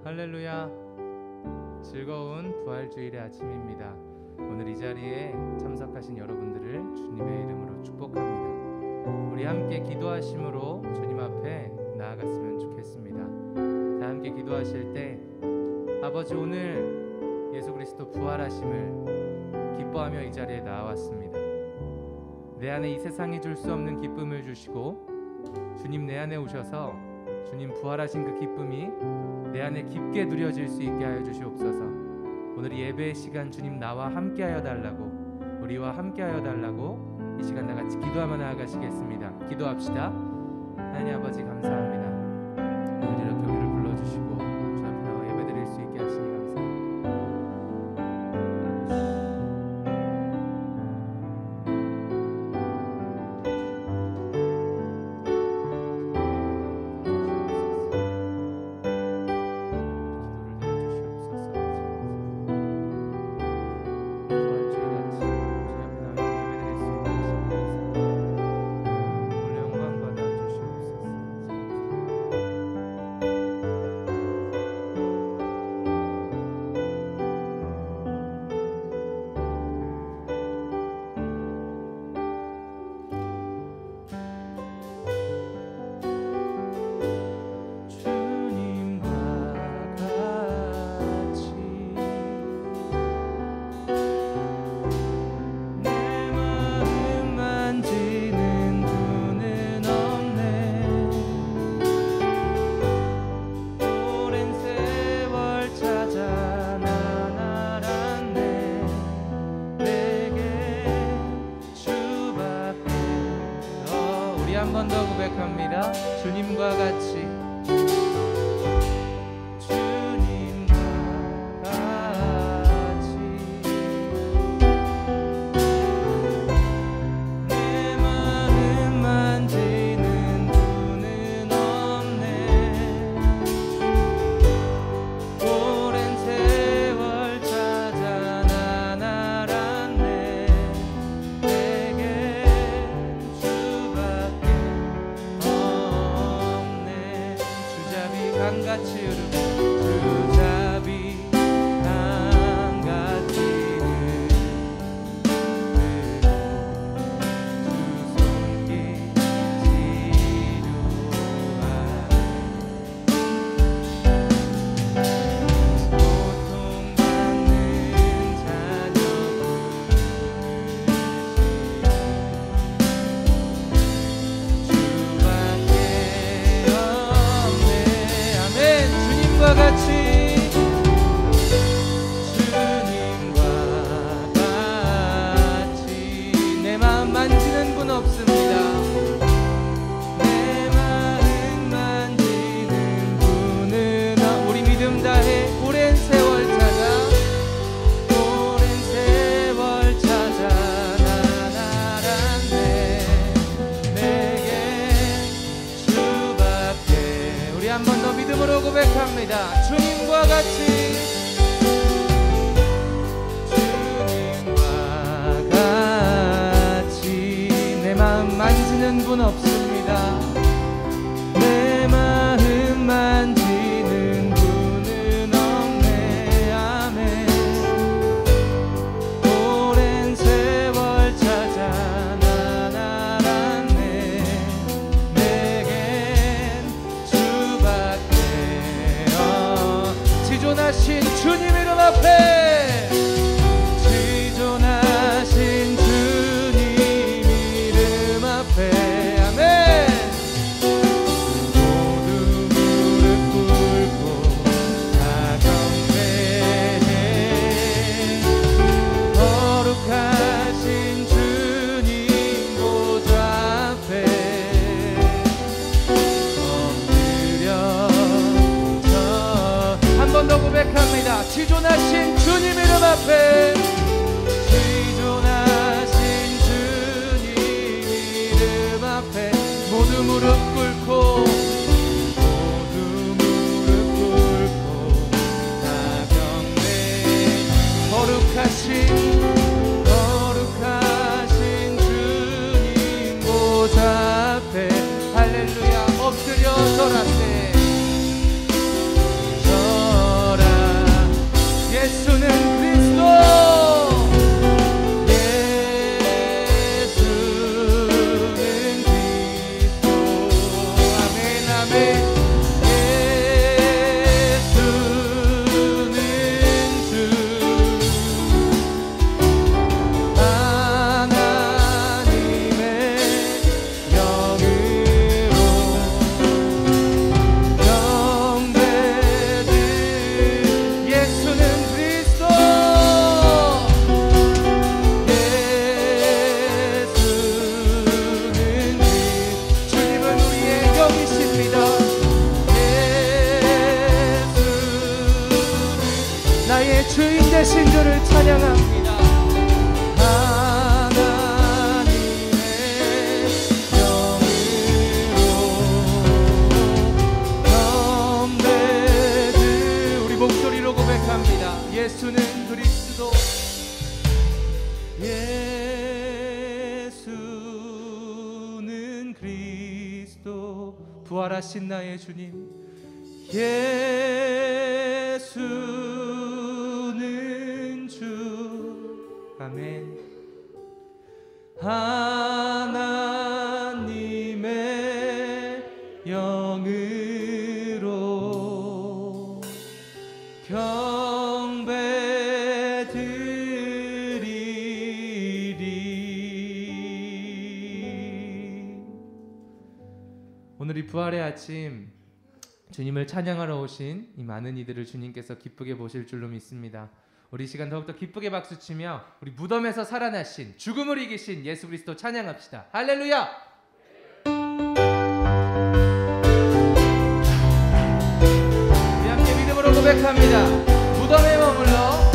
할렐루야. 즐거운 부활주일의 아침입니다. 오늘 이 자리에 참석하신 여러분들을 주님의 이름으로 축복합니다. 우리 함께 기도하심으로 주님 앞에 나아갔으면 좋겠습니다. 다 함께 기도하실 때 아버지, 오늘 예수 그리스도 부활하심을 기뻐하며 이 자리에 나왔습니다. 내 안에 이 세상이 줄 수 없는 기쁨을 주시고 주님 내 안에 오셔서 주님 부활하신 그 기쁨이 내 안에 깊게 누려질 수 있게 하여 주시옵소서. 오늘 이 예배의 시간 주님 나와 함께 하여 달라고, 우리와 함께 하여 달라고 이 시간 나같이 기도하며 나아가시겠습니다. 기도합시다. 하나님 아버지 감사합니다. 오늘 이렇게 우리를 불러주시고 주 앞에 나와 예배드릴 수 있게 하시니 감사합니다. 한 번 더 고백합니다. 주님과 같이, 주님과 같이 내 마음 만지는 분은 없네. 오랜 세월 찾아 난 알았네. 내게 강같이 흐르고 주잡이 강같이 흐르고 주 손길 치료하네. 고통받는 자녀 주밖에 없네. 주님과 같이, 주님과 같이 내 마음 만지는 분 없습니다. 내 마음 만지는 분은 우리 믿음 다해 오랜 세월 찾아, 오랜 세월 찾아 난 알았네. 내게 주밖에. 우리 한 번 더 믿음으로 고백합니다. 주님과 같이, 주님과 같이 내 마음 만지는 분 없습니다. 내 마음 만지는 분은 없네. 아멘. 오랜 세월 찾아 난 알았네. 내겐 주밖에. 지존하신 주님 이름 앞에, 지존하신 주님 이름 앞에, 아멘. 모두 무릎 꿇고 다 경배해. 거룩하신 주님 보좌 앞에 엎드려 한 번 더 고백합니다. 지존하신 주님 이름 앞에, 지존하신 주님 이름 앞에 모두 무릎 꿇고, 모두 무릎 꿇고 다 경배. 거룩하신 주님 보좌 앞에, 할렐루야. 엎드려 절하세. 나의 주인 되신 주를 찬양합니다. 예수는 그리스도, 예수는 그리스도, 부활하신 나의 주님. 예수는 주. 아멘. 하나님의 영으로 오늘 이 부활의 아침, 주님을 찬양하러 오신 이 많은 이들을 주님께서 기쁘게 보실 줄로 믿습니다. 우리 시간 더욱더 기쁘게 박수치며 우리 무덤에서 살아나신, 죽음을 이기신 예수 그리스도 찬양합시다. 할렐루야! 우리 함께 믿음으로 고백합니다. 무덤에 머물러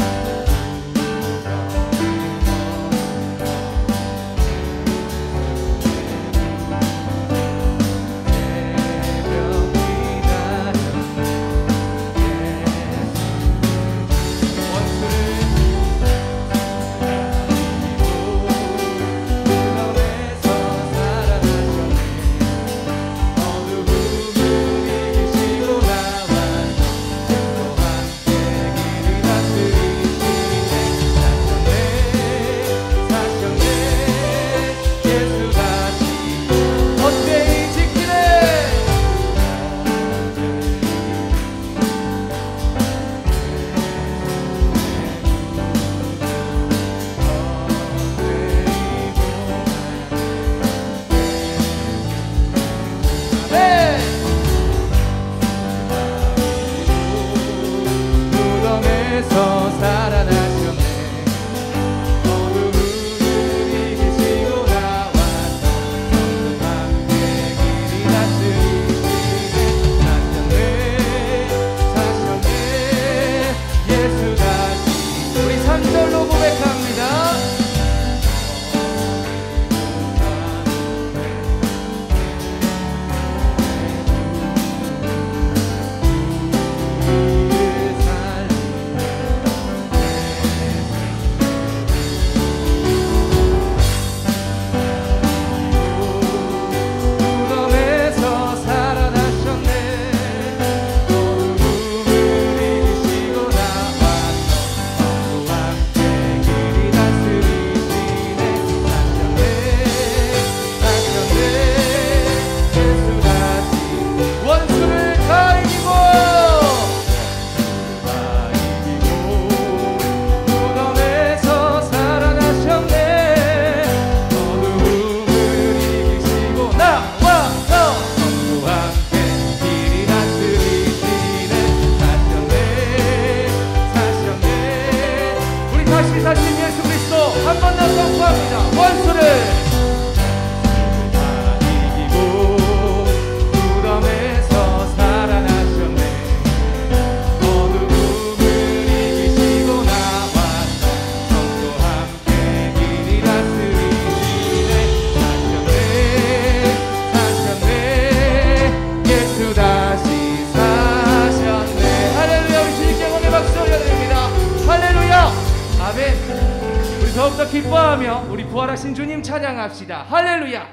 더욱더 기뻐하며 우리 부활하신 주님 찬양합시다. 할렐루야!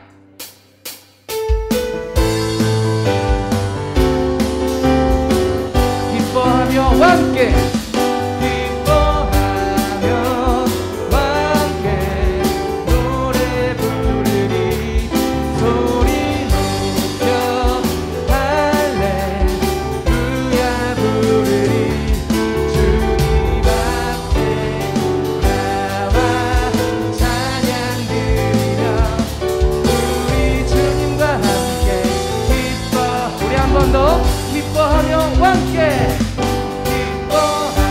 기뻐하며 함께, 기뻐하며 함께 노래 부르리, 소리 높여 할렐루야 부르리. 주님 앞에 나와 찬양 드리며 우리 주님과 함께 기뻐. 우리 한 번 더 기뻐하며 함께, 기뻐하며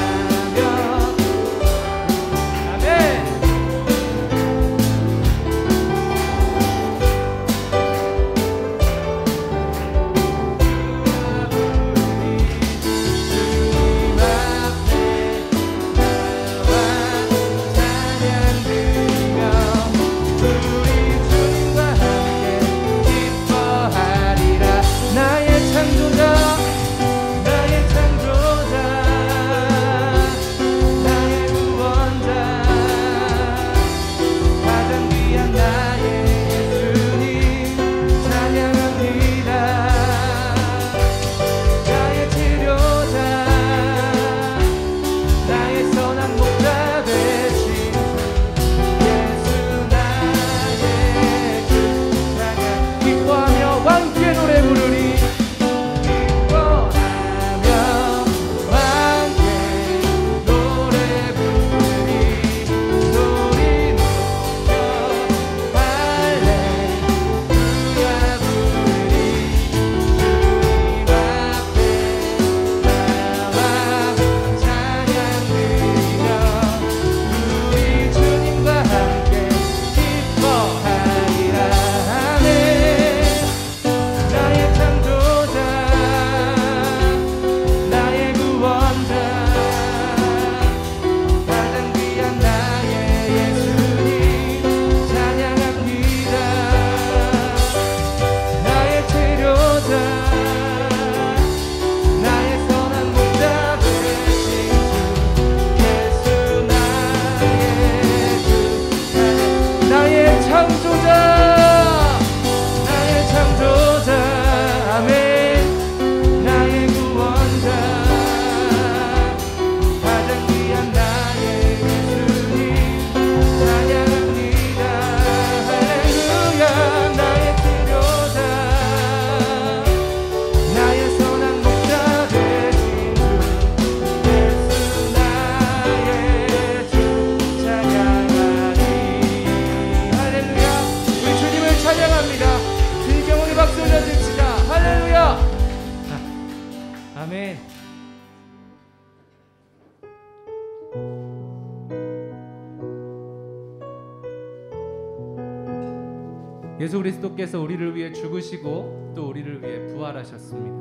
예수 그리스도께서 우리를 위해 죽으시고 또 우리를 위해 부활하셨습니다.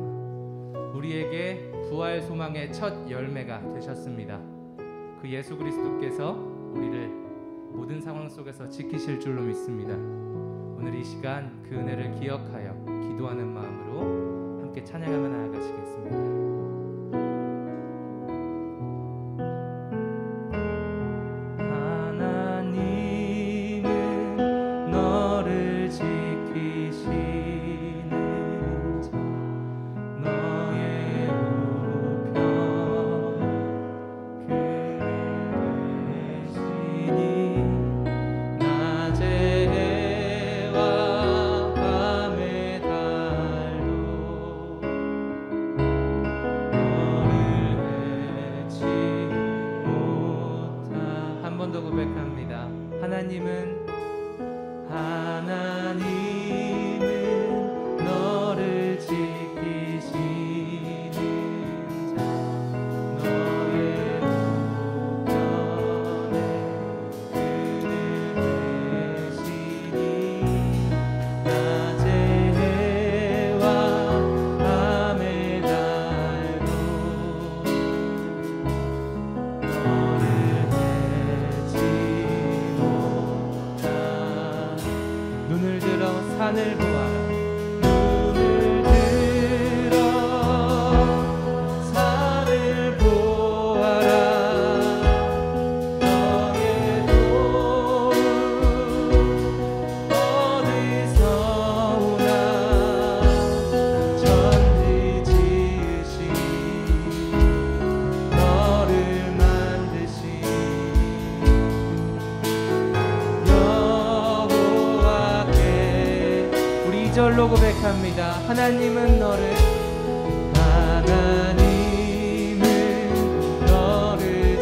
우리에게 부활 소망의 첫 열매가 되셨습니다. 그 예수 그리스도께서 우리를 모든 상황 속에서 지키실 줄로 믿습니다. 오늘 이 시간 그 은혜를 기억하여 기도하는 마음으로 함께 찬양하며 나아가시겠습니다. 하나님은 너를 지키시는 자, 너의 우편에 그늘 계시니 낮의 해와 밤의 달도 너를 해치 눈을 들어 산을 보아라. 눈을 들어 산을 보아라. 너의 도움 어디서 오나. 천지 지으신 너를 만드신 절로 고백합니다. 하나님은 너를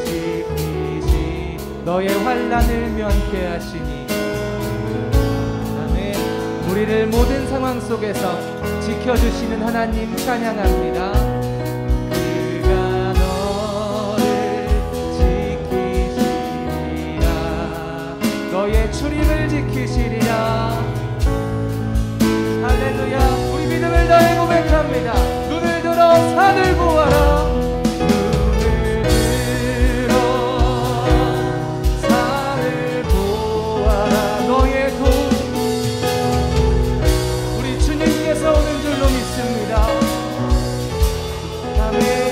지키시 너의 환난을 면케하시니. 아멘. 우리를 모든 상황 속에서 지켜주시는 하나님 찬양합니다. 그가 너를 지키시리라. 너의 출입을 지키시리라. 할렐루야. 우리 믿음을 다해 고백합니다. 눈을 들어 산을 보아라. 눈을 들어 산을 보아라. 너의 도움 우리 주님께서 오는 줄로 믿습니다. 아멘.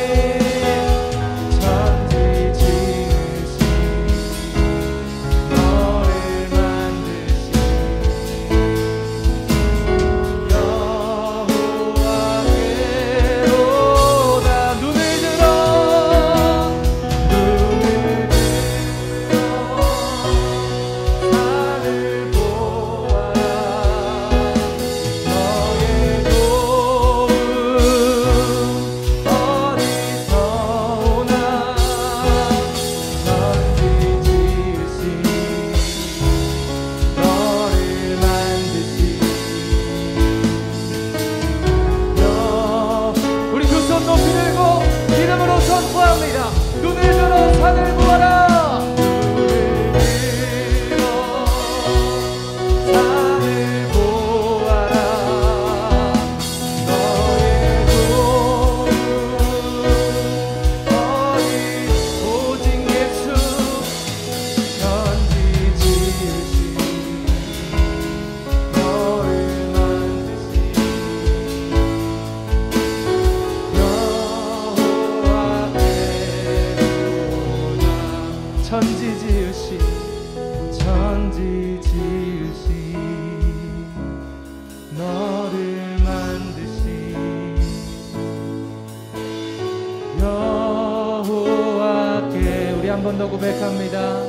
천지 지으신 너를 만드신 한 번 더 고백합니다.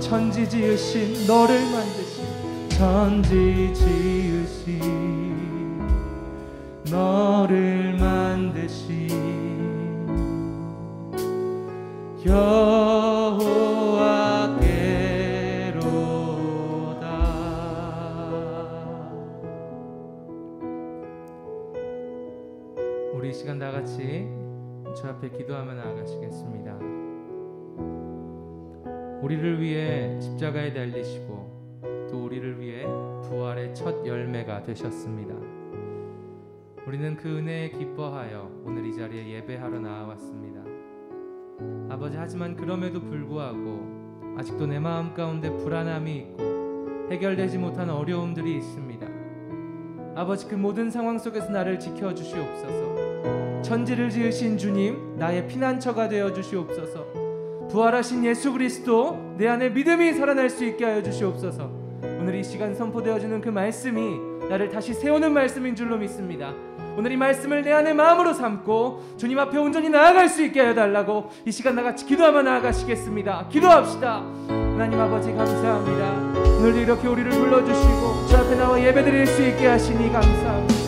천지 지으신 너를 만드신 천지 지으신 너를 만드신 여호와께로다. 우리 이 시간 다 같이 주 앞에 기도하며 나아가시겠습니다. 우리를 위해 십자가에 달리시고 또 우리를 위해 부활의 첫 열매가 되셨습니다. 우리는 그 은혜에 기뻐하여 오늘 이 자리에 예배하러 나와왔습니다. 아버지, 하지만 그럼에도 불구하고 아직도 내 마음 가운데 불안함이 있고 해결되지 못한 어려움들이 있습니다. 아버지, 그 모든 상황 속에서 나를 지켜주시옵소서. 천지를 지으신 주님, 나의 피난처가 되어 주시옵소서. 부활하신 예수 그리스도, 내 안에 믿음이 살아날 수 있게 하여 주시옵소서. 오늘 이 시간 선포되어지는 그 말씀이 나를 다시 세우는 말씀인 줄로 믿습니다. 오늘 이 말씀을 내 안에 마음으로 삼고 주님 앞에 온전히 나아갈 수 있게 하여 달라고 이 시간 나같이 기도하며 나아가시겠습니다. 기도합시다. 하나님 아버지, 감사합니다. 오늘도 이렇게 우리를 불러주시고 주 앞에 나와 예배드릴 수 있게 하시니 감사합니다.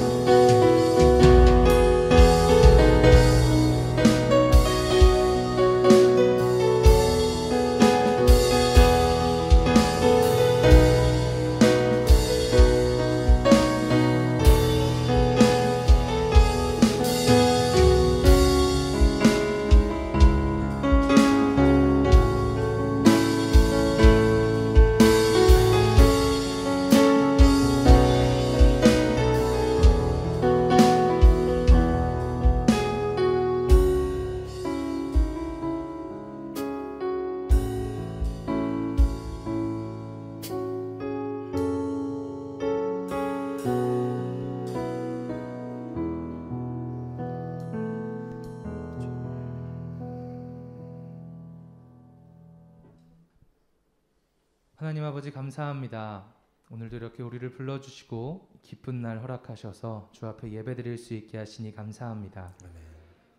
하나님 아버지, 감사합니다. 오늘도 이렇게 우리를 불러주시고 기쁜 날 허락하셔서 주 앞에 예배드릴 수 있게 하시니 감사합니다. 아멘.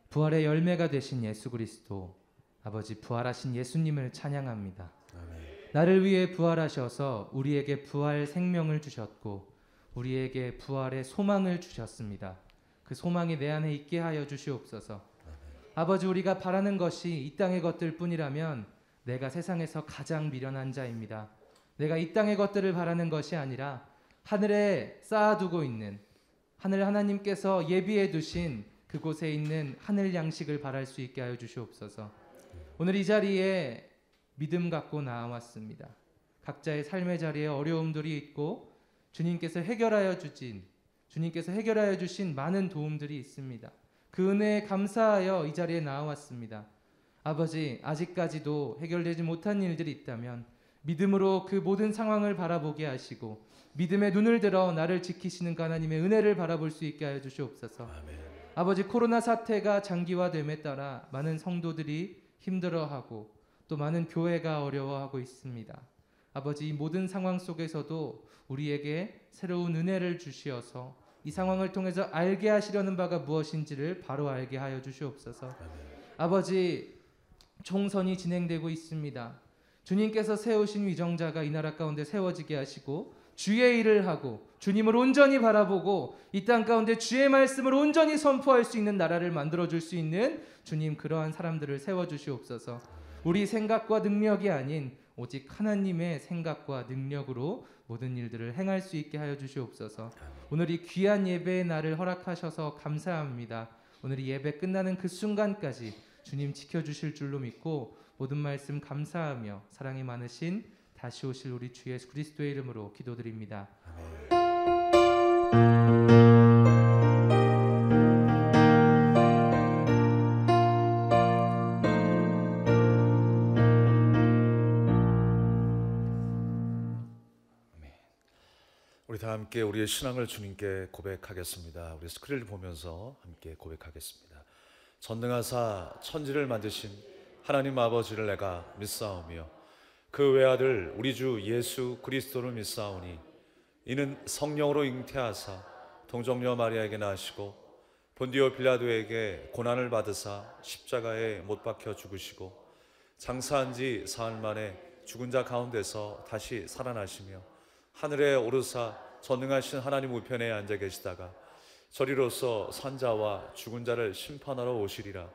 부활의 열매가 되신 예수 그리스도, 아버지, 부활하신 예수님을 찬양합니다. 아멘. 나를 위해 부활하셔서 우리에게 부활 생명을 주셨고 우리에게 부활의 소망을 주셨습니다. 그 소망이 내 안에 있게 하여 주시옵소서. 아멘. 아버지, 우리가 바라는 것이 이 땅의 것들 뿐이라면 내가 세상에서 가장 미련한 자입니다. 내가 이 땅의 것들을 바라는 것이 아니라 하늘에 쌓아두고 있는, 하늘 하나님께서 예비해 두신 그곳에 있는 하늘 양식을 바랄 수 있게 하여 주시옵소서. 오늘 이 자리에 믿음 갖고 나왔습니다. 각자의 삶의 자리에 어려움들이 있고 주님께서 해결하여 주신 많은 도움들이 있습니다. 그 은혜에 감사하여 이 자리에 나왔습니다. 아버지, 아직까지도 해결되지 못한 일들이 있다면 믿음으로 그 모든 상황을 바라보게 하시고 믿음의 눈을 들어 나를 지키시는 하나님의 은혜를 바라볼 수 있게 하여 주시옵소서. 아멘. 아버지, 코로나 사태가 장기화됨에 따라 많은 성도들이 힘들어하고 또 많은 교회가 어려워하고 있습니다. 아버지, 이 모든 상황 속에서도 우리에게 새로운 은혜를 주시어서 이 상황을 통해서 알게 하시려는 바가 무엇인지를 바로 알게 하여 주시옵소서. 아멘. 아버지, 총선이 진행되고 있습니다. 주님께서 세우신 위정자가 이 나라 가운데 세워지게 하시고 주의 일을 하고 주님을 온전히 바라보고 이 땅 가운데 주의 말씀을 온전히 선포할 수 있는 나라를 만들어줄 수 있는 주님, 그러한 사람들을 세워주시옵소서. 우리 생각과 능력이 아닌 오직 하나님의 생각과 능력으로 모든 일들을 행할 수 있게 하여 주시옵소서. 오늘 이 귀한 예배의 날을 허락하셔서 감사합니다. 오늘 이 예배 끝나는 그 순간까지 주님 지켜주실 줄로 믿고 모든 말씀 감사하며 사랑이 많으신 다시 오실 우리 주 예수 그리스도의 이름으로 기도드립니다. 우리 다 함께 우리의 신앙을 주님께 고백하겠습니다. 우리 스크린을 보면서 함께 고백하겠습니다. 전능하사 천지를 만드신 하나님 아버지를 내가 믿사오며 그 외아들 우리 주 예수 그리스도를 믿사오니 이는 성령으로 잉태하사 동정녀 마리아에게 나시고 본디오 빌라도에게 고난을 받으사 십자가에 못 박혀 죽으시고 장사한 지 사흘 만에 죽은 자 가운데서 다시 살아나시며 하늘에 오르사 전능하신 하나님 우편에 앉아 계시다가 저리로서 산자와 죽은 자를 심판하러 오시리라.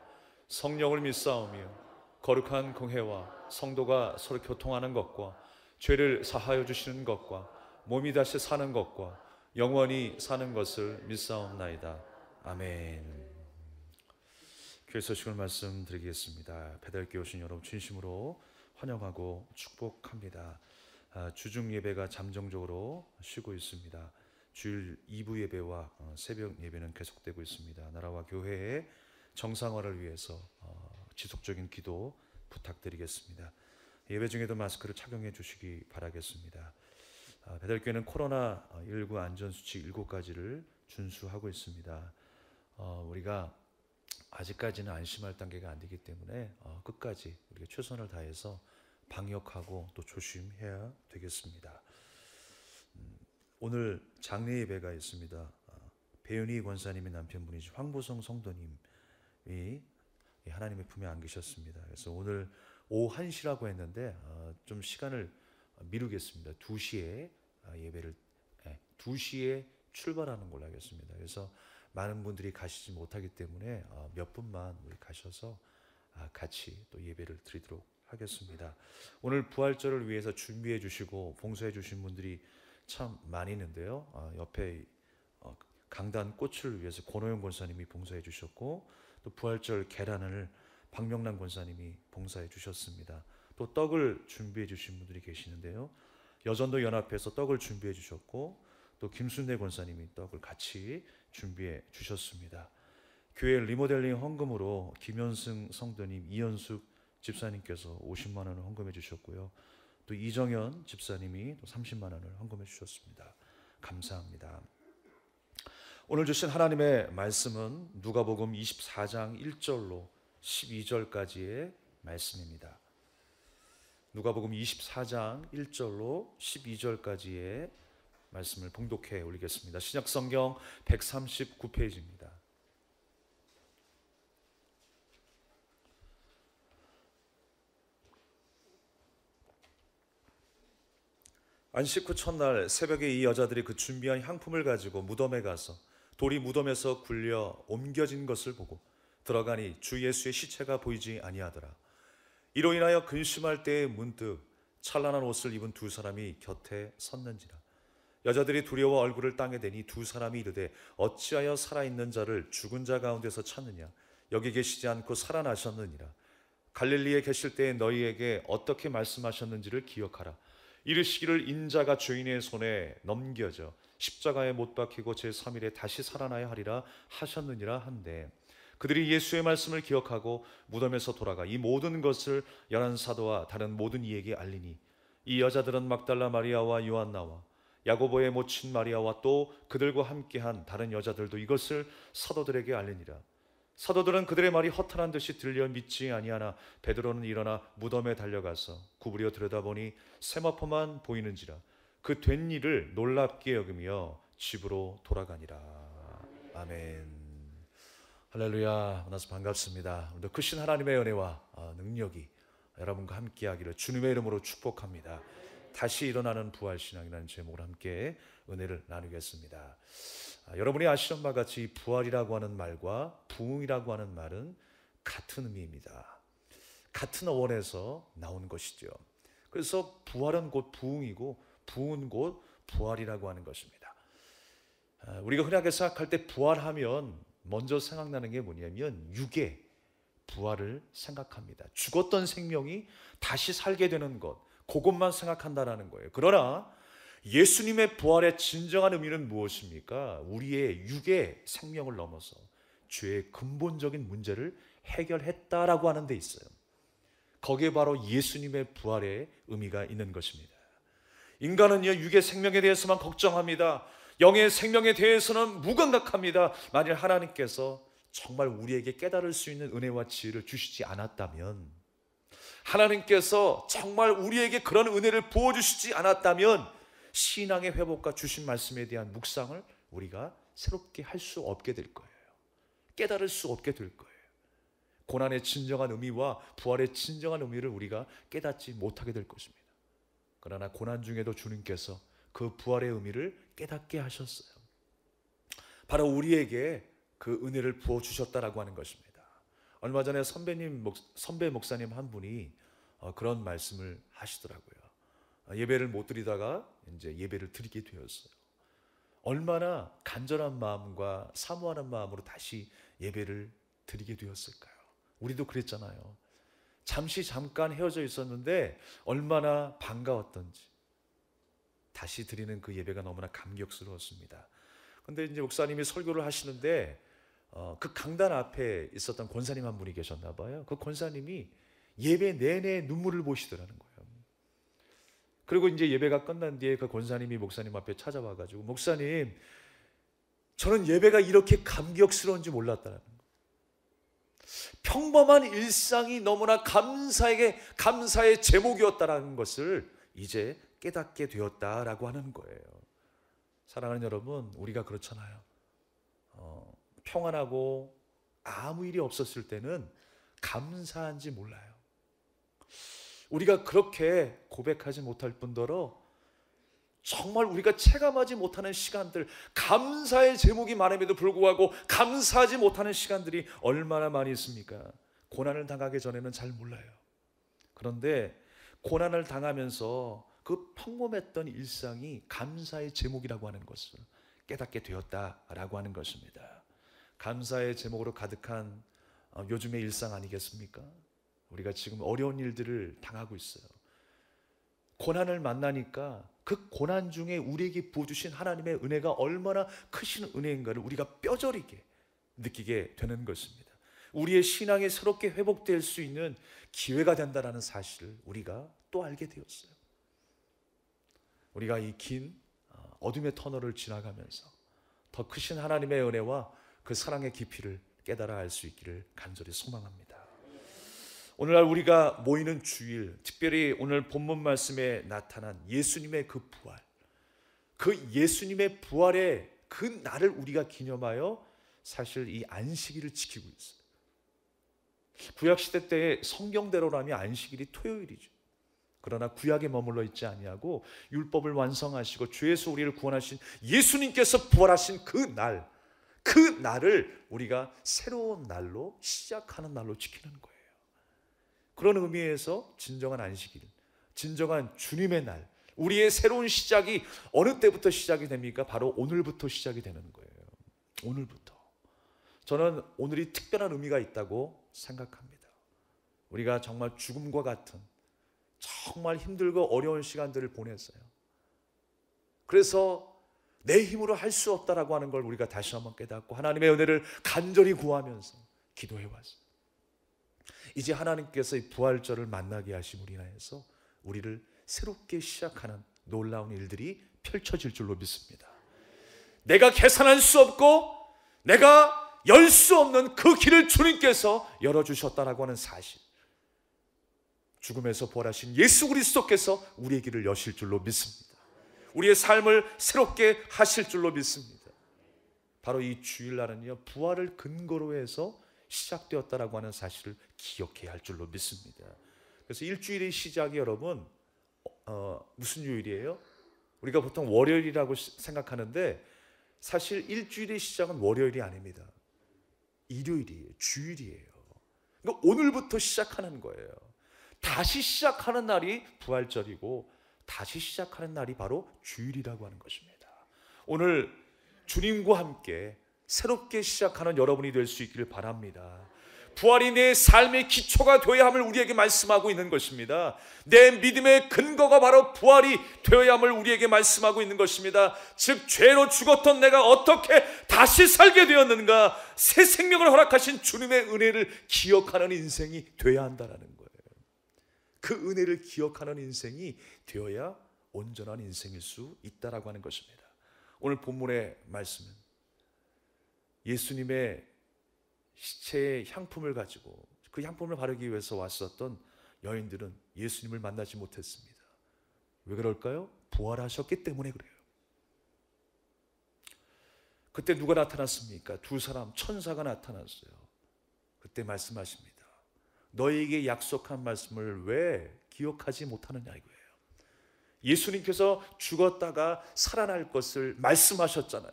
성령을 믿사오며 거룩한 공회와 성도가 서로 교통하는 것과 죄를 사하여 주시는 것과 몸이 다시 사는 것과 영원히 사는 것을 믿사옵나이다. 아멘. 교회 소식을 말씀드리겠습니다. 배달께 오신 여러분 진심으로 환영하고 축복합니다. 주중 예배가 잠정적으로 쉬고 있습니다. 주일 2부 예배와 새벽 예배는 계속되고 있습니다. 나라와 교회의 정상화를 위해서 지속적인 기도 부탁드리겠습니다. 예배 중에도 마스크를 착용해 주시기 바라겠습니다. 배달교회는 코로나19 안전수칙 7가지를 준수하고 있습니다. 우리가 아직까지는 안심할 단계가 안 되기 때문에 끝까지 우리가 최선을 다해서 방역하고 또 조심해야 되겠습니다. 오늘 장례 예배가 있습니다. 배윤희 권사님의 남편분이신 황보성 성도님이 하나님의 품에 안기셨습니다. 그래서 오늘 오후 1시라고 했는데 좀 시간을 미루겠습니다. 2시에 예배를 2시에 출발하는 걸로 하겠습니다. 그래서 많은 분들이 가시지 못하기 때문에 몇 분만 우리 가셔서 같이 또 예배를 드리도록 하겠습니다. 오늘 부활절을 위해서 준비해 주시고 봉사해 주신 분들이 참 많이 있는데요. 옆에 강단 꽃을 위해서 권호영 권사님이 봉사해 주셨고, 또 부활절 계란을 박명란 권사님이 봉사해 주셨습니다. 또 떡을 준비해 주신 분들이 계시는데요. 여전도 연합회에서 떡을 준비해 주셨고, 또 김순례 권사님이 떡을 같이 준비해 주셨습니다. 교회 리모델링 헌금으로 김현승 성도님, 이현숙 집사님께서 50만 원을 헌금해 주셨고요. 또 이정현 집사님이 또 30만 원을 헌금해 주셨습니다. 감사합니다. 오늘 주신 하나님의 말씀은 누가복음 24장 1절로 12절까지의 말씀입니다. 누가복음 24장 1절로 12절까지의 말씀을 봉독해 올리겠습니다. 신약성경 139페이지입니다. 안식 후 첫날 새벽에 이 여자들이 그 준비한 향품을 가지고 무덤에 가서 돌이 무덤에서 굴려 옮겨진 것을 보고 들어가니 주 예수의 시체가 보이지 아니하더라. 이로 인하여 근심할 때에 문득 찬란한 옷을 입은 두 사람이 곁에 섰는지라. 여자들이 두려워 얼굴을 땅에 대니 두 사람이 이르되 어찌하여 살아있는 자를 죽은 자 가운데서 찾느냐. 여기 계시지 않고 살아나셨느니라. 갈릴리에 계실 때에 너희에게 어떻게 말씀하셨는지를 기억하라. 이르시기를 인자가 죄인의 손에 넘겨져 십자가에 못 박히고 제3일에 다시 살아나야 하리라 하셨느니라 한데, 그들이 예수의 말씀을 기억하고 무덤에서 돌아가 이 모든 것을 열한 사도와 다른 모든 이에게 알리니, 이 여자들은 막달라 마리아와 요한나와 야고보의 모친 마리아와 또 그들과 함께한 다른 여자들도 이것을 사도들에게 알리니라. 사도들은 그들의 말이 허탄한 듯이 들려 믿지 아니하나 베드로는 일어나 무덤에 달려가서 구부려 들여다보니 세마포만 보이는지라. 그 된 일을 놀랍게 여기며 집으로 돌아가니라. 아멘. 할렐루야. 만나서 반갑습니다. 오늘도 크신 하나님의 은혜와 능력이 여러분과 함께하기를 주님의 이름으로 축복합니다. 다시 일어나는 부활신앙이라는 제목으로 함께 은혜를 나누겠습니다. 여러분이 아시는 바와 같이 부활이라고 하는 말과 부흥이라고 하는 말은 같은 의미입니다. 같은 어원에서 나온 것이죠. 그래서 부활은 곧 부흥이고 부흥은 곧 부활이라고 하는 것입니다. 우리가 흔하게 생각할 때 부활하면 먼저 생각나는 게 뭐냐면 육의 부활을 생각합니다. 죽었던 생명이 다시 살게 되는 것, 그것만 생각한다는 거예요. 그러나 예수님의 부활의 진정한 의미는 무엇입니까? 우리의 육의 생명을 넘어서 죄의 근본적인 문제를 해결했다라고 하는 데 있어요. 거기에 바로 예수님의 부활의 의미가 있는 것입니다. 인간은요, 육의 생명에 대해서만 걱정합니다. 영의 생명에 대해서는 무감각합니다. 만일 하나님께서 정말 우리에게 깨달을 수 있는 은혜와 지혜를 주시지 않았다면, 하나님께서 정말 우리에게 그런 은혜를 부어주시지 않았다면 신앙의 회복과 주신 말씀에 대한 묵상을 우리가 새롭게 할 수 없게 될 거예요. 깨달을 수 없게 될 거예요. 고난의 진정한 의미와 부활의 진정한 의미를 우리가 깨닫지 못하게 될 것입니다. 그러나 고난 중에도 주님께서 그 부활의 의미를 깨닫게 하셨어요. 바로 우리에게 그 은혜를 부어주셨다라고 하는 것입니다. 얼마 전에 선배 목사님 한 분이 그런 말씀을 하시더라고요. 예배를 못 드리다가 이제 예배를 드리게 되었어요. 얼마나 간절한 마음과 사모하는 마음으로 다시 예배를 드리게 되었을까요? 우리도 그랬잖아요. 잠깐 헤어져 있었는데 얼마나 반가웠던지, 다시 드리는 그 예배가 너무나 감격스러웠습니다. 근데 이제 목사님이 설교를 하시는데 그 강단 앞에 있었던 권사님 한 분이 계셨나 봐요. 그 권사님이 예배 내내 눈물을 보시더라는 거예요. 그리고 이제 예배가 끝난 뒤에 그 권사님이 목사님 앞에 찾아와 가지고, 목사님, 저는 예배가 이렇게 감격스러운지 몰랐다는 거예요. 평범한 일상이 너무나 감사의 제목이었다라는 것을 이제 깨닫게 되었다라고 하는 거예요. 사랑하는 여러분, 우리가 그렇잖아요. 평안하고 아무 일이 없었을 때는 감사한지 몰라요. 우리가 그렇게 고백하지 못할 뿐더러 정말 우리가 체감하지 못하는 시간들, 감사의 제목이 많음에도 불구하고 감사하지 못하는 시간들이 얼마나 많이 있습니까? 고난을 당하기 전에는 잘 몰라요. 그런데 고난을 당하면서 그 평범했던 일상이 감사의 제목이라고 하는 것을 깨닫게 되었다라고 하는 것입니다. 감사의 제목으로 가득한 요즘의 일상 아니겠습니까? 우리가 지금 어려운 일들을 당하고 있어요. 고난을 만나니까 그 고난 중에 우리에게 부어주신 하나님의 은혜가 얼마나 크신 은혜인가를 우리가 뼈저리게 느끼게 되는 것입니다. 우리의 신앙이 새롭게 회복될 수 있는 기회가 된다는 사실을 우리가 또 알게 되었어요. 우리가 이 긴 어둠의 터널을 지나가면서 더 크신 하나님의 은혜와 그 사랑의 깊이를 깨달아 알 수 있기를 간절히 소망합니다. 오늘날 우리가 모이는 주일, 특별히 오늘 본문 말씀에 나타난 예수님의 그 부활, 그 예수님의 부활의 그 날을 우리가 기념하여 사실 이 안식일을 지키고 있어요. 구약시대 때의 성경대로라면 안식일이 토요일이죠. 그러나 구약에 머물러 있지 아니하고 율법을 완성하시고 죄에서 우리를 구원하신 예수님께서 부활하신 그 날을 우리가 새로운 날로 시작하는 날로 지키는 거예요. 그런 의미에서 진정한 안식일, 진정한 주님의 날, 우리의 새로운 시작이 어느 때부터 시작이 됩니까? 바로 오늘부터 시작이 되는 거예요. 오늘부터. 저는 오늘이 특별한 의미가 있다고 생각합니다. 우리가 정말 죽음과 같은 정말 힘들고 어려운 시간들을 보냈어요. 그래서 내 힘으로 할 수 없다라고 하는 걸 우리가 다시 한번 깨닫고 하나님의 은혜를 간절히 구하면서 기도해왔어요. 이제 하나님께서 이 부활절을 만나게 하심으로 인하여서 우리를 새롭게 시작하는 놀라운 일들이 펼쳐질 줄로 믿습니다. 내가 계산할 수 없고 내가 열 수 없는 그 길을 주님께서 열어주셨다라고 하는 사실, 죽음에서 부활하신 예수 그리스도께서 우리의 길을 여실 줄로 믿습니다. 우리의 삶을 새롭게 하실 줄로 믿습니다. 바로 이 주일날은요, 부활을 근거로 해서 시작되었다라고 하는 사실을 기억해야 할 줄로 믿습니다. 그래서 일주일의 시작이 여러분 무슨 요일이에요? 우리가 보통 월요일이라고 생각하는데 사실 일주일의 시작은 월요일이 아닙니다. 일요일이에요. 주일이에요. 그러니까 오늘부터 시작하는 거예요. 다시 시작하는 날이 부활절이고 다시 시작하는 날이 바로 주일이라고 하는 것입니다. 오늘 주님과 함께 새롭게 시작하는 여러분이 될 수 있기를 바랍니다. 부활이 내 삶의 기초가 되어야 함을 우리에게 말씀하고 있는 것입니다. 내 믿음의 근거가 바로 부활이 되어야 함을 우리에게 말씀하고 있는 것입니다. 즉 죄로 죽었던 내가 어떻게 다시 살게 되었는가, 새 생명을 허락하신 주님의 은혜를 기억하는 인생이 되어야 한다는 거예요. 그 은혜를 기억하는 인생이 되어야 온전한 인생일 수 있다라고 하는 것입니다. 오늘 본문의 말씀은 예수님의 시체의 향품을 가지고 그 향품을 바르기 위해서 왔었던 여인들은 예수님을 만나지 못했습니다. 왜 그럴까요? 부활하셨기 때문에 그래요. 그때 누가 나타났습니까? 두 사람, 천사가 나타났어요. 그때 말씀하십니다. 너희에게 약속한 말씀을 왜 기억하지 못하느냐 이거예요. 예수님께서 죽었다가 살아날 것을 말씀하셨잖아요.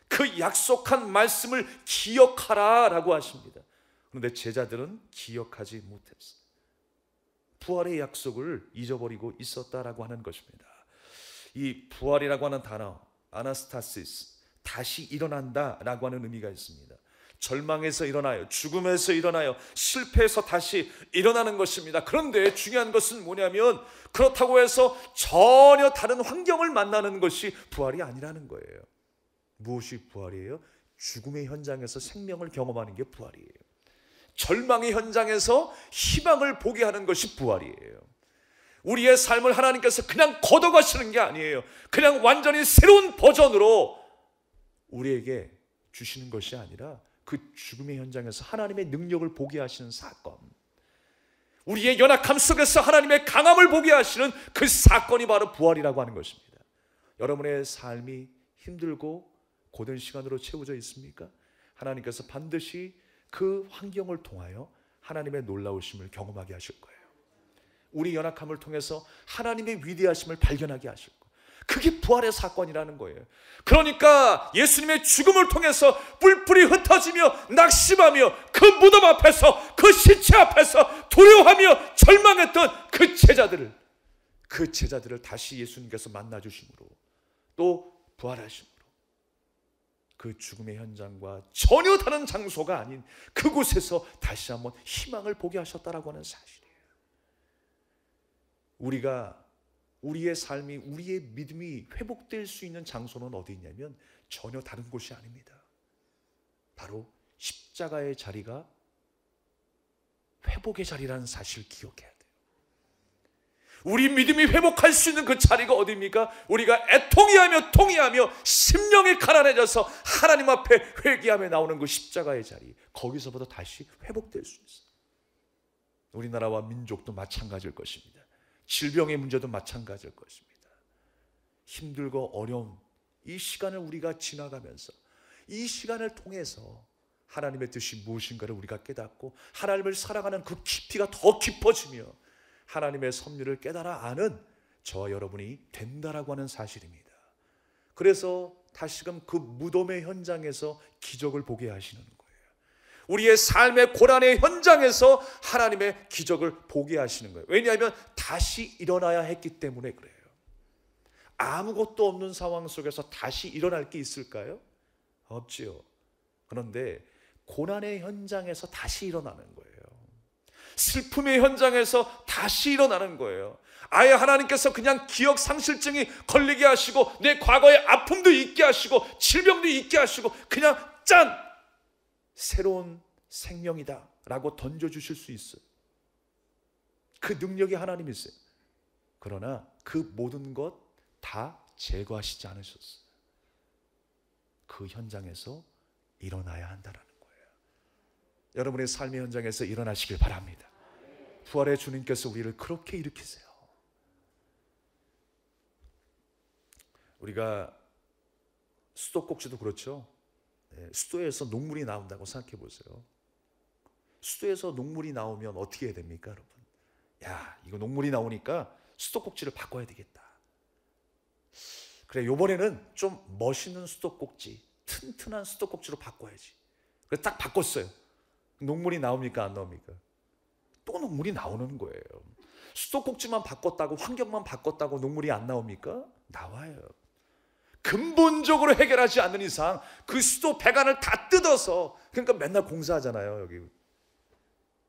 그 약속한 말씀을 기억하라 라고 하십니다. 그런데 제자들은 기억하지 못했어요. 부활의 약속을 잊어버리고 있었다라고 하는 것입니다. 이 부활이라고 하는 단어, 아나스타시스, 다시 일어난다 라고 하는 의미가 있습니다. 절망에서 일어나요. 죽음에서 일어나요. 실패해서 다시 일어나는 것입니다. 그런데 중요한 것은 뭐냐면 그렇다고 해서 전혀 다른 환경을 만나는 것이 부활이 아니라는 거예요. 무엇이 부활이에요? 죽음의 현장에서 생명을 경험하는 게 부활이에요. 절망의 현장에서 희망을 보게 하는 것이 부활이에요. 우리의 삶을 하나님께서 그냥 걷어가시는 게 아니에요. 그냥 완전히 새로운 버전으로 우리에게 주시는 것이 아니라 그 죽음의 현장에서 하나님의 능력을 보게 하시는 사건, 우리의 연약함 속에서 하나님의 강함을 보게 하시는 그 사건이 바로 부활이라고 하는 것입니다. 여러분의 삶이 힘들고 고된 시간으로 채워져 있습니까? 하나님께서 반드시 그 환경을 통하여 하나님의 놀라우심을 경험하게 하실 거예요. 우리 연약함을 통해서 하나님의 위대하심을 발견하게 하실 거예요. 그게 부활의 사건이라는 거예요. 그러니까 예수님의 죽음을 통해서 뿔뿔이 흩어지며 낙심하며 그 무덤 앞에서, 그 시체 앞에서 두려워하며 절망했던 그 제자들을 다시 예수님께서 만나주심으로, 또 부활하심으로 그 죽음의 현장과 전혀 다른 장소가 아닌 그곳에서 다시 한번 희망을 보게 하셨다라고 하는 사실이에요. 우리의 삶이, 우리의 믿음이 회복될 수 있는 장소는 어디 있냐면 전혀 다른 곳이 아닙니다. 바로 십자가의 자리가 회복의 자리라는 사실을 기억해야 돼요. 우리 믿음이 회복할 수 있는 그 자리가 어디입니까? 우리가 애통해하며 통해하며 심령이 가난해져서 하나님 앞에 회개하며 나오는 그 십자가의 자리, 거기서부터 다시 회복될 수 있어요. 우리나라와 민족도 마찬가지일 것입니다. 질병의 문제도 마찬가지일 것입니다. 힘들고 어려운 이 시간을 우리가 지나가면서 이 시간을 통해서 하나님의 뜻이 무엇인가를 우리가 깨닫고 하나님을 사랑하는 그 깊이가 더 깊어지며 하나님의 섭리를 깨달아 아는 저와 여러분이 된다라고 하는 사실입니다. 그래서 다시금 그 무덤의 현장에서 기적을 보게 하시는 거예요. 우리의 삶의 고난의 현장에서 하나님의 기적을 보게 하시는 거예요. 왜냐하면 다시 일어나야 했기 때문에 그래요. 아무것도 없는 상황 속에서 다시 일어날 게 있을까요? 없지요. 그런데 고난의 현장에서 다시 일어나는 거예요. 슬픔의 현장에서 다시 일어나는 거예요. 아예 하나님께서 그냥 기억 상실증이 걸리게 하시고 내 과거의 아픔도 있게 하시고 질병도 있게 하시고 그냥 짠! 새로운 생명이다 라고 던져주실 수 있어요. 그 능력이 하나님이세요. 그러나 그 모든 것 다 제거하시지 않으셨어요. 그 현장에서 일어나야 한다라는 거예요. 여러분의 삶의 현장에서 일어나시길 바랍니다. 부활의 주님께서 우리를 그렇게 일으키세요. 우리가 수도꼭지도 그렇죠. 수도에서 녹물이 나온다고 생각해 보세요. 수도에서 녹물이 나오면 어떻게 해야 됩니까, 여러분? 야, 이거 녹물이 나오니까 수도꼭지를 바꿔야 되겠다. 그래, 요번에는 좀 멋있는 수도꼭지, 튼튼한 수도꼭지로 바꿔야지. 그래서 딱 바꿨어요. 녹물이 나옵니까, 안 나옵니까? 또 녹물이 나오는 거예요. 수도꼭지만 바꿨다고, 환경만 바꿨다고 녹물이 안 나옵니까? 나와요. 근본적으로 해결하지 않는 이상 그 수도 배관을 다 뜯어서, 그러니까 맨날 공사하잖아요. 여기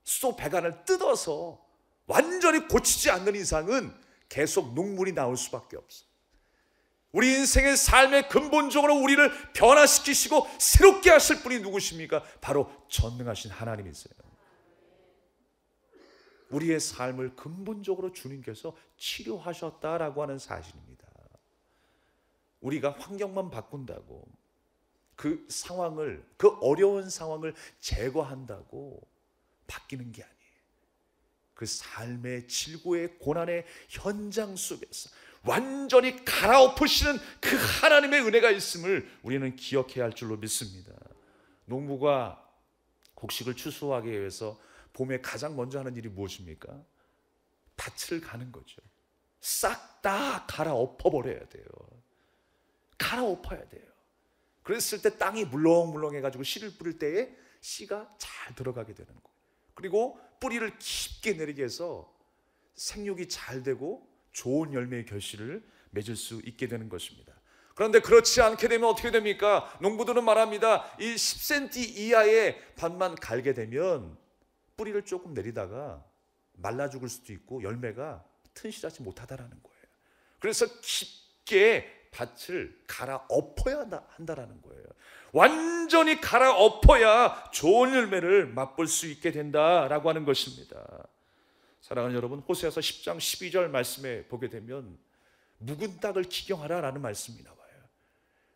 수도 배관을 뜯어서 완전히 고치지 않는 이상은 계속 녹물이 나올 수밖에 없어요. 우리 인생의 삶의 근본적으로 우리를 변화시키시고 새롭게 하실 분이 누구십니까? 바로 전능하신 하나님이세요. 우리의 삶을 근본적으로 주님께서 치료하셨다라고 하는 사실입니다. 우리가 환경만 바꾼다고 그 상황을, 그 어려운 상황을 제거한다고 바뀌는 게 아니에요. 그 삶의 질고의 고난의 현장 속에서 완전히 갈아엎으시는 그 하나님의 은혜가 있음을 우리는 기억해야 할 줄로 믿습니다. 농부가 곡식을 추수하기 위해서 봄에 가장 먼저 하는 일이 무엇입니까? 밭을 가는 거죠. 싹 다 갈아엎어버려야 돼요. 갈아엎어야 돼요. 그랬을 때 땅이 물렁물렁해가지고 씨를 뿌릴 때에 씨가 잘 들어가게 되는 거예요. 그리고 뿌리를 깊게 내리게 해서 생육이 잘 되고 좋은 열매의 결실을 맺을 수 있게 되는 것입니다. 그런데 그렇지 않게 되면 어떻게 됩니까? 농부들은 말합니다. 이 10cm 이하의 밭만 갈게 되면 뿌리를 조금 내리다가 말라 죽을 수도 있고 열매가 튼실하지 못하다라는 거예요. 그래서 깊게 밭을 갈아 엎어야 한다라는 거예요. 완전히 갈아 엎어야 좋은 열매를 맛볼 수 있게 된다라고 하는 것입니다. 사랑하는 여러분, 호세아서 10장 12절 말씀에 보게 되면 묵은 땅을 기경하라라는 말씀이 나와요.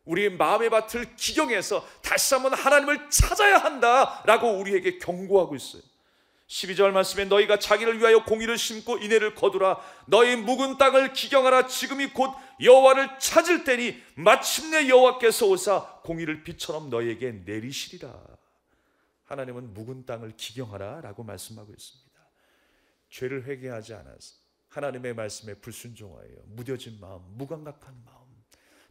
우리의 마음의 밭을 기경해서 다시 한번 하나님을 찾아야 한다라고 우리에게 경고하고 있어요. 12절 말씀에 너희가 자기를 위하여 공의를 심고 인애를 거두라. 너희 묵은 땅을 기경하라. 지금이 곧 여호와를 찾을 때니 마침내 여호와께서 오사 공의를 비처럼 너희에게 내리시리라. 하나님은 묵은 땅을 기경하라 라고 말씀하고 있습니다. 죄를 회개하지 않아서 하나님의 말씀에 불순종하여 무뎌진 마음, 무감각한 마음,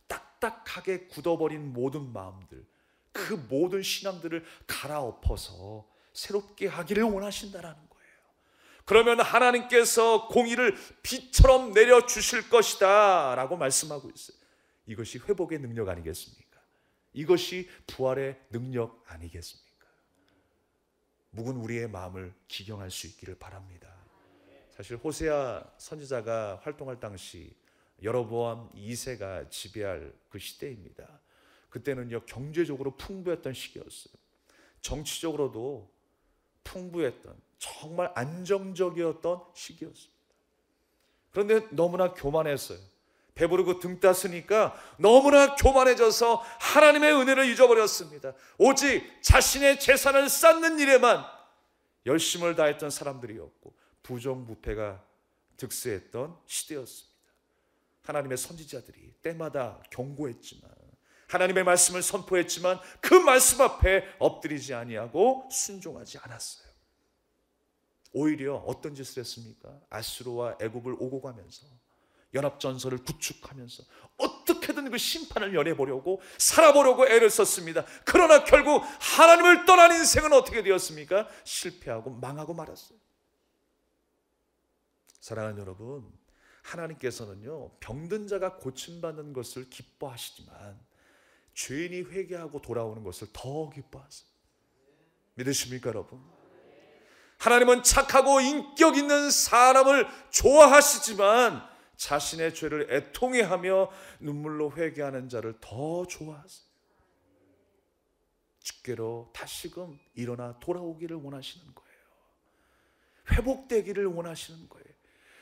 딱딱하게 굳어버린 모든 마음들, 그 모든 신앙들을 갈아엎어서 새롭게 하기를 원하신다라는 거예요. 그러면 하나님께서 공의를 비처럼 내려주실 것이다 라고 말씀하고 있어요. 이것이 회복의 능력 아니겠습니까? 이것이 부활의 능력 아니겠습니까? 묵은 우리의 마음을 기경할 수 있기를 바랍니다. 사실 호세아 선지자가 활동할 당시 여로보암 2세가 지배할 그 시대입니다. 그때는요, 경제적으로 풍부했던 시기였어요. 정치적으로도 풍부했던, 정말 안정적이었던 시기였습니다. 그런데 너무나 교만했어요. 배부르고 등 땄으니까 너무나 교만해져서 하나님의 은혜를 잊어버렸습니다. 오직 자신의 재산을 쌓는 일에만 열심을 다했던 사람들이었고 부정부패가 득세했던 시대였습니다. 하나님의 선지자들이 때마다 경고했지만, 하나님의 말씀을 선포했지만 그 말씀 앞에 엎드리지 아니하고 순종하지 않았어요. 오히려 어떤 짓을 했습니까? 아수르와 애굽을 오고 가면서 연합전선을 구축하면서 어떻게든 그 심판을 면해보려고 살아보려고 애를 썼습니다. 그러나 결국 하나님을 떠난 인생은 어떻게 되었습니까? 실패하고 망하고 말았어요. 사랑하는 여러분, 하나님께서는요, 병든 자가 고침받는 것을 기뻐하시지만 죄인이 회개하고 돌아오는 것을 더 기뻐하세요. 믿으십니까 여러분? 하나님은 착하고 인격 있는 사람을 좋아하시지만 자신의 죄를 애통해하며 눈물로 회개하는 자를 더 좋아하세요. 주께로 다시금 일어나 돌아오기를 원하시는 거예요. 회복되기를 원하시는 거예요.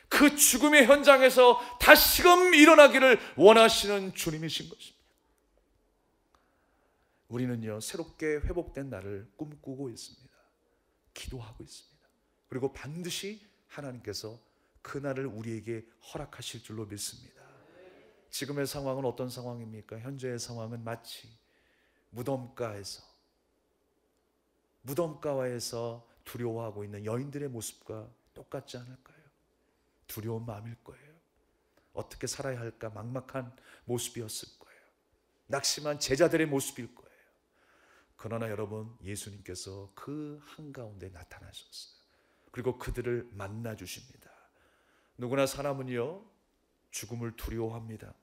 그 죽음의 현장에서 다시금 일어나기를 원하시는 주님이신 것입니다. 우리는요, 새롭게 회복된 날을 꿈꾸고 있습니다. 기도하고 있습니다. 그리고 반드시 하나님께서 그 날을 우리에게 허락하실 줄로 믿습니다. 지금의 상황은 어떤 상황입니까? 현재의 상황은 마치 무덤가에서 두려워하고 있는 여인들의 모습과 똑같지 않을까요? 두려운 마음일 거예요. 어떻게 살아야 할까 막막한 모습이었을 거예요. 낙심한 제자들의 모습일 거예요. 그러나 여러분, 예수님께서 그 한가운데 나타나셨어요. 그리고 그들을 만나 주십니다. 누구나 사람은요, 죽음을 두려워합니다.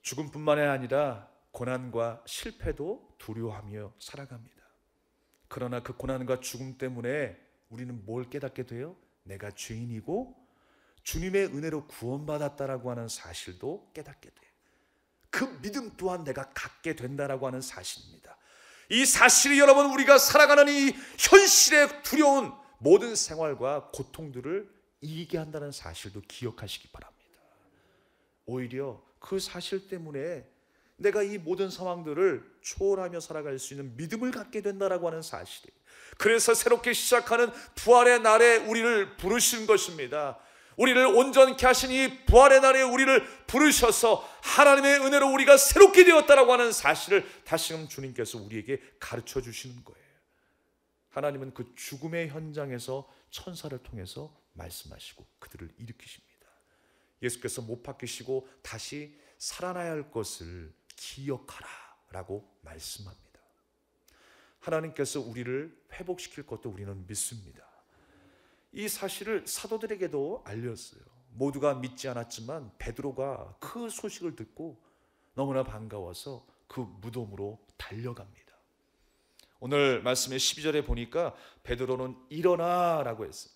죽음뿐만이 아니라 고난과 실패도 두려워하며 살아갑니다. 그러나 그 고난과 죽음 때문에 우리는 뭘 깨닫게 돼요? 내가 죄인이고 주님의 은혜로 구원받았다라고 하는 사실도 깨닫게 돼요. 그 믿음 또한 내가 갖게 된다라고 하는 사실입니다. 이 사실이 여러분, 우리가 살아가는 이 현실의 두려운 모든 생활과 고통들을 이기게 한다는 사실도 기억하시기 바랍니다. 오히려 그 사실 때문에 내가 이 모든 상황들을 초월하며 살아갈 수 있는 믿음을 갖게 된다라고 하는 사실이에요. 그래서 새롭게 시작하는 부활의 날에 우리를 부르신 것입니다. 우리를 온전케 하신 이 부활의 날에 우리를 부르셔서 하나님의 은혜로 우리가 새롭게 되었다라고 하는 사실을 다시금 주님께서 우리에게 가르쳐 주시는 거예요. 하나님은 그 죽음의 현장에서 천사를 통해서 말씀하시고 그들을 일으키십니다. 예수께서 못 박히시고 다시 살아나야 할 것을 기억하라 라고 말씀합니다. 하나님께서 우리를 회복시킬 것도 우리는 믿습니다. 이 사실을 사도들에게도 알렸어요. 모두가 믿지 않았지만 베드로가 그 소식을 듣고 너무나 반가워서 그 무덤으로 달려갑니다. 오늘 말씀의 12절에 보니까 베드로는 일어나라고 했어요.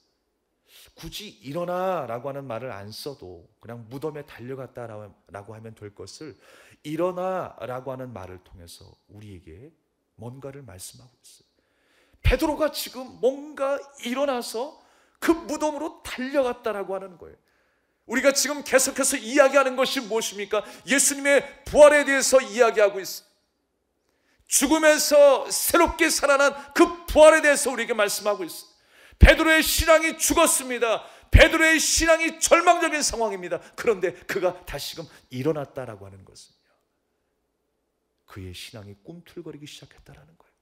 굳이 일어나라고 하는 말을 안 써도 그냥 무덤에 달려갔다라고 하면 될 것을 일어나라고 하는 말을 통해서 우리에게 뭔가를 말씀하고 있어요. 베드로가 지금 뭔가 일어나서 그 무덤으로 달려갔다라고 하는 거예요. 우리가 지금 계속해서 이야기하는 것이 무엇입니까? 예수님의 부활에 대해서 이야기하고 있어요. 죽음에서 새롭게 살아난 그 부활에 대해서 우리에게 말씀하고 있어요. 베드로의 신앙이 죽었습니다. 베드로의 신앙이 절망적인 상황입니다. 그런데 그가 다시금 일어났다라고 하는 것은요, 그의 신앙이 꿈틀거리기 시작했다라는 거예요.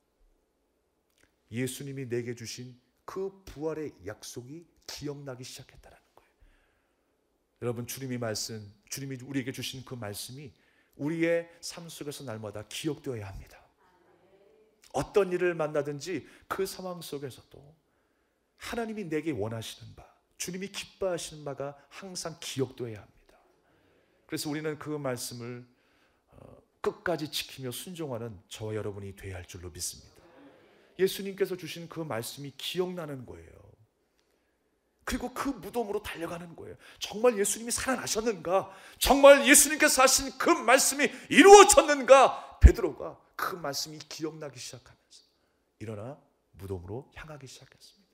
예수님이 내게 주신 그 부활의 약속이 기억나기 시작했다라는 거예요. 여러분, 주님이 우리에게 주신 그 말씀이 우리의 삶 속에서 날마다 기억되어야 합니다. 어떤 일을 만나든지 그 상황 속에서도 하나님이 내게 원하시는 바, 주님이 기뻐하시는 바가 항상 기억되어야 합니다. 그래서 우리는 그 말씀을 끝까지 지키며 순종하는 저와 여러분이 되어야 할 줄로 믿습니다. 예수님께서 주신 그 말씀이 기억나는 거예요. 그리고 그 무덤으로 달려가는 거예요. 정말 예수님이 살아나셨는가? 정말 예수님께서 하신 그 말씀이 이루어졌는가? 베드로가 그 말씀이 기억나기 시작하면서 일어나 무덤으로 향하기 시작했습니다.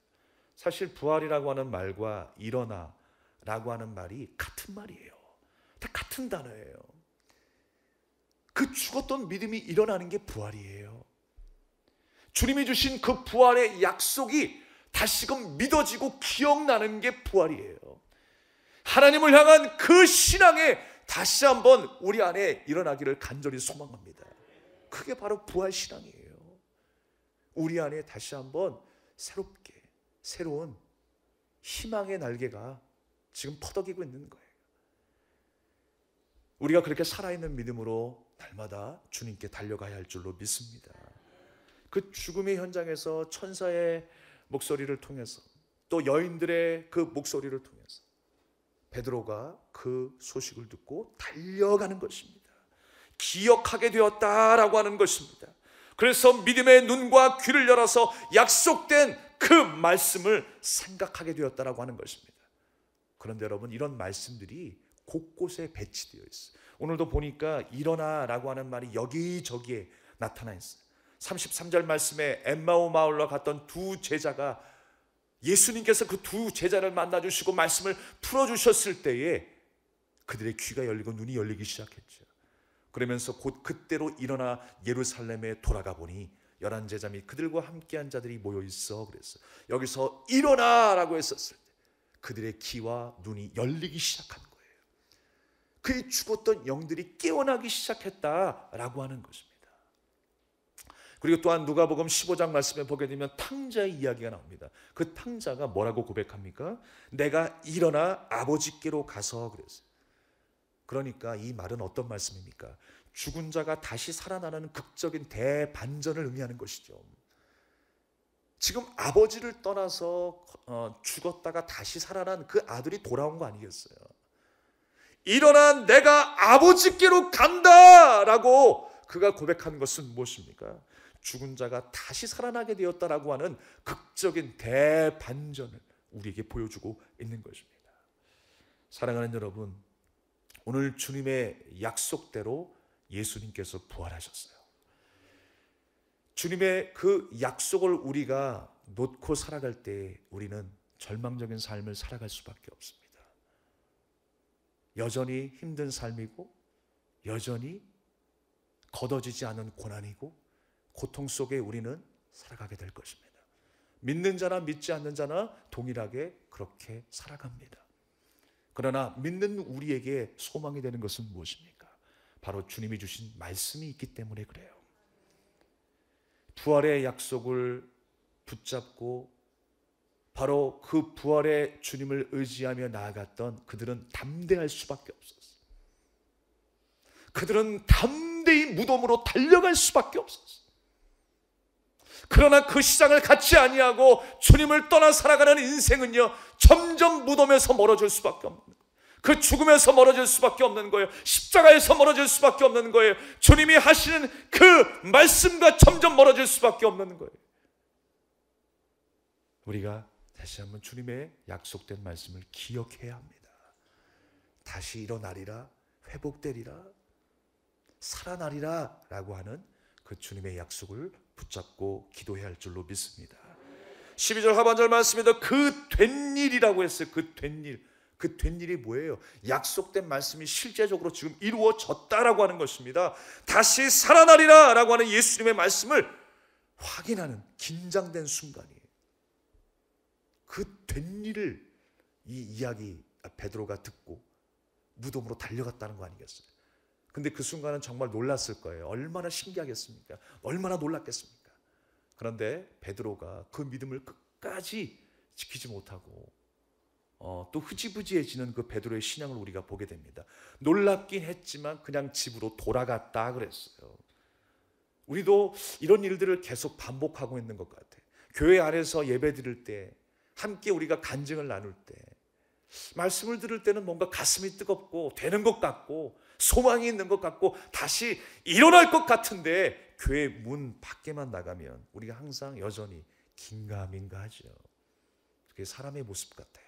사실 부활이라고 하는 말과 일어나라고 하는 말이 같은 말이에요. 다 같은 단어예요. 그 죽었던 믿음이 일어나는 게 부활이에요. 주님이 주신 그 부활의 약속이 다시금 믿어지고 기억나는 게 부활이에요. 하나님을 향한 그 신앙에 다시 한번 우리 안에 일어나기를 간절히 소망합니다. 그게 바로 부활 신앙이에요. 우리 안에 다시 한번 새롭게 새로운 희망의 날개가 지금 퍼덕이고 있는 거예요. 우리가 그렇게 살아있는 믿음으로 날마다 주님께 달려가야 할 줄로 믿습니다. 그 죽음의 현장에서 천사의 목소리를 통해서 또 여인들의 그 목소리를 통해서 베드로가 그 소식을 듣고 달려가는 것입니다. 기억하게 되었다라고 하는 것입니다. 그래서 믿음의 눈과 귀를 열어서 약속된 그 말씀을 생각하게 되었다라고 하는 것입니다. 그런데 여러분, 이런 말씀들이 곳곳에 배치되어 있어요. 오늘도 보니까 일어나라고 하는 말이 여기저기에 나타나 있어요. 33절 말씀에 엠마오 마을로 갔던 두 제자가 예수님께서 그 두 제자를 만나주시고 말씀을 풀어주셨을 때에 그들의 귀가 열리고 눈이 열리기 시작했죠. 그러면서 곧 그때로 일어나 예루살렘에 돌아가 보니 11제자 및 그들과 함께한 자들이 모여 있어 그랬어요. 여기서 일어나라고 했었을 때 그들의 귀와 눈이 열리기 시작한 거예요. 그의 죽었던 영들이 깨어나기 시작했다라고 하는 것입니다. 그리고 또한 누가복음 15장 말씀에 보게 되면 탕자의 이야기가 나옵니다. 그 탕자가 뭐라고 고백합니까? 내가 일어나 아버지께로 가서 그랬어요. 그러니까 이 말은 어떤 말씀입니까? 죽은 자가 다시 살아나는 극적인 대반전을 의미하는 것이죠. 지금 아버지를 떠나서 죽었다가 다시 살아난 그 아들이 돌아온 거 아니겠어요? 일어나 내가 아버지께로 간다라고 그가 고백한 것은 무엇입니까? 죽은 자가 다시 살아나게 되었다라고 하는 극적인 대반전을 우리에게 보여주고 있는 것입니다. 사랑하는 여러분, 오늘 주님의 약속대로 예수님께서 부활하셨어요. 주님의 그 약속을 우리가 놓고 살아갈 때 우리는 절망적인 삶을 살아갈 수밖에 없습니다. 여전히 힘든 삶이고 여전히 걷어지지 않은 고난이고 고통 속에 우리는 살아가게 될 것입니다. 믿는 자나 믿지 않는 자나 동일하게 그렇게 살아갑니다. 그러나 믿는 우리에게 소망이 되는 것은 무엇입니까? 바로 주님이 주신 말씀이 있기 때문에 그래요. 부활의 약속을 붙잡고 바로 그 부활의 주님을 의지하며 나아갔던 그들은 담대할 수밖에 없었어요. 그들은 담대히 무덤으로 달려갈 수밖에 없었어요. 그러나 그 시장을 갖지 아니하고 주님을 떠나 살아가는 인생은요 점점 무덤에서 멀어질 수밖에 없는 거예요. 그 죽음에서 멀어질 수밖에 없는 거예요. 십자가에서 멀어질 수밖에 없는 거예요. 주님이 하시는 그 말씀과 점점 멀어질 수밖에 없는 거예요. 우리가 다시 한번 주님의 약속된 말씀을 기억해야 합니다. 다시 일어나리라, 회복되리라, 살아나리라 라고 하는 그 주님의 약속을 붙잡고 기도해야 할 줄로 믿습니다. 12절 하반절 말씀에도 그 된 일이라고 했어요. 그 된 일. 그 된 일이 뭐예요? 약속된 말씀이 실제적으로 지금 이루어졌다라고 하는 것입니다. 다시 살아나리라 라고 하는 예수님의 말씀을 확인하는 긴장된 순간이에요. 그 된 일을 이 이야기 베드로가 듣고 무덤으로 달려갔다는 거 아니겠어요? 근데 그 순간은 정말 놀랐을 거예요. 얼마나 신기하겠습니까? 얼마나 놀랐겠습니까? 그런데 베드로가 그 믿음을 끝까지 지키지 못하고 또 흐지부지해지는 그 베드로의 신앙을 우리가 보게 됩니다. 놀랍긴 했지만 그냥 집으로 돌아갔다 그랬어요. 우리도 이런 일들을 계속 반복하고 있는 것 같아요. 교회 안에서 예배 드릴 때, 함께 우리가 간증을 나눌 때, 말씀을 들을 때는 뭔가 가슴이 뜨겁고 되는 것 같고 소망이 있는 것 같고 다시 일어날 것 같은데 교회 문 밖에만 나가면 우리가 항상 여전히 긴가민가하죠. 그게 사람의 모습 같아요.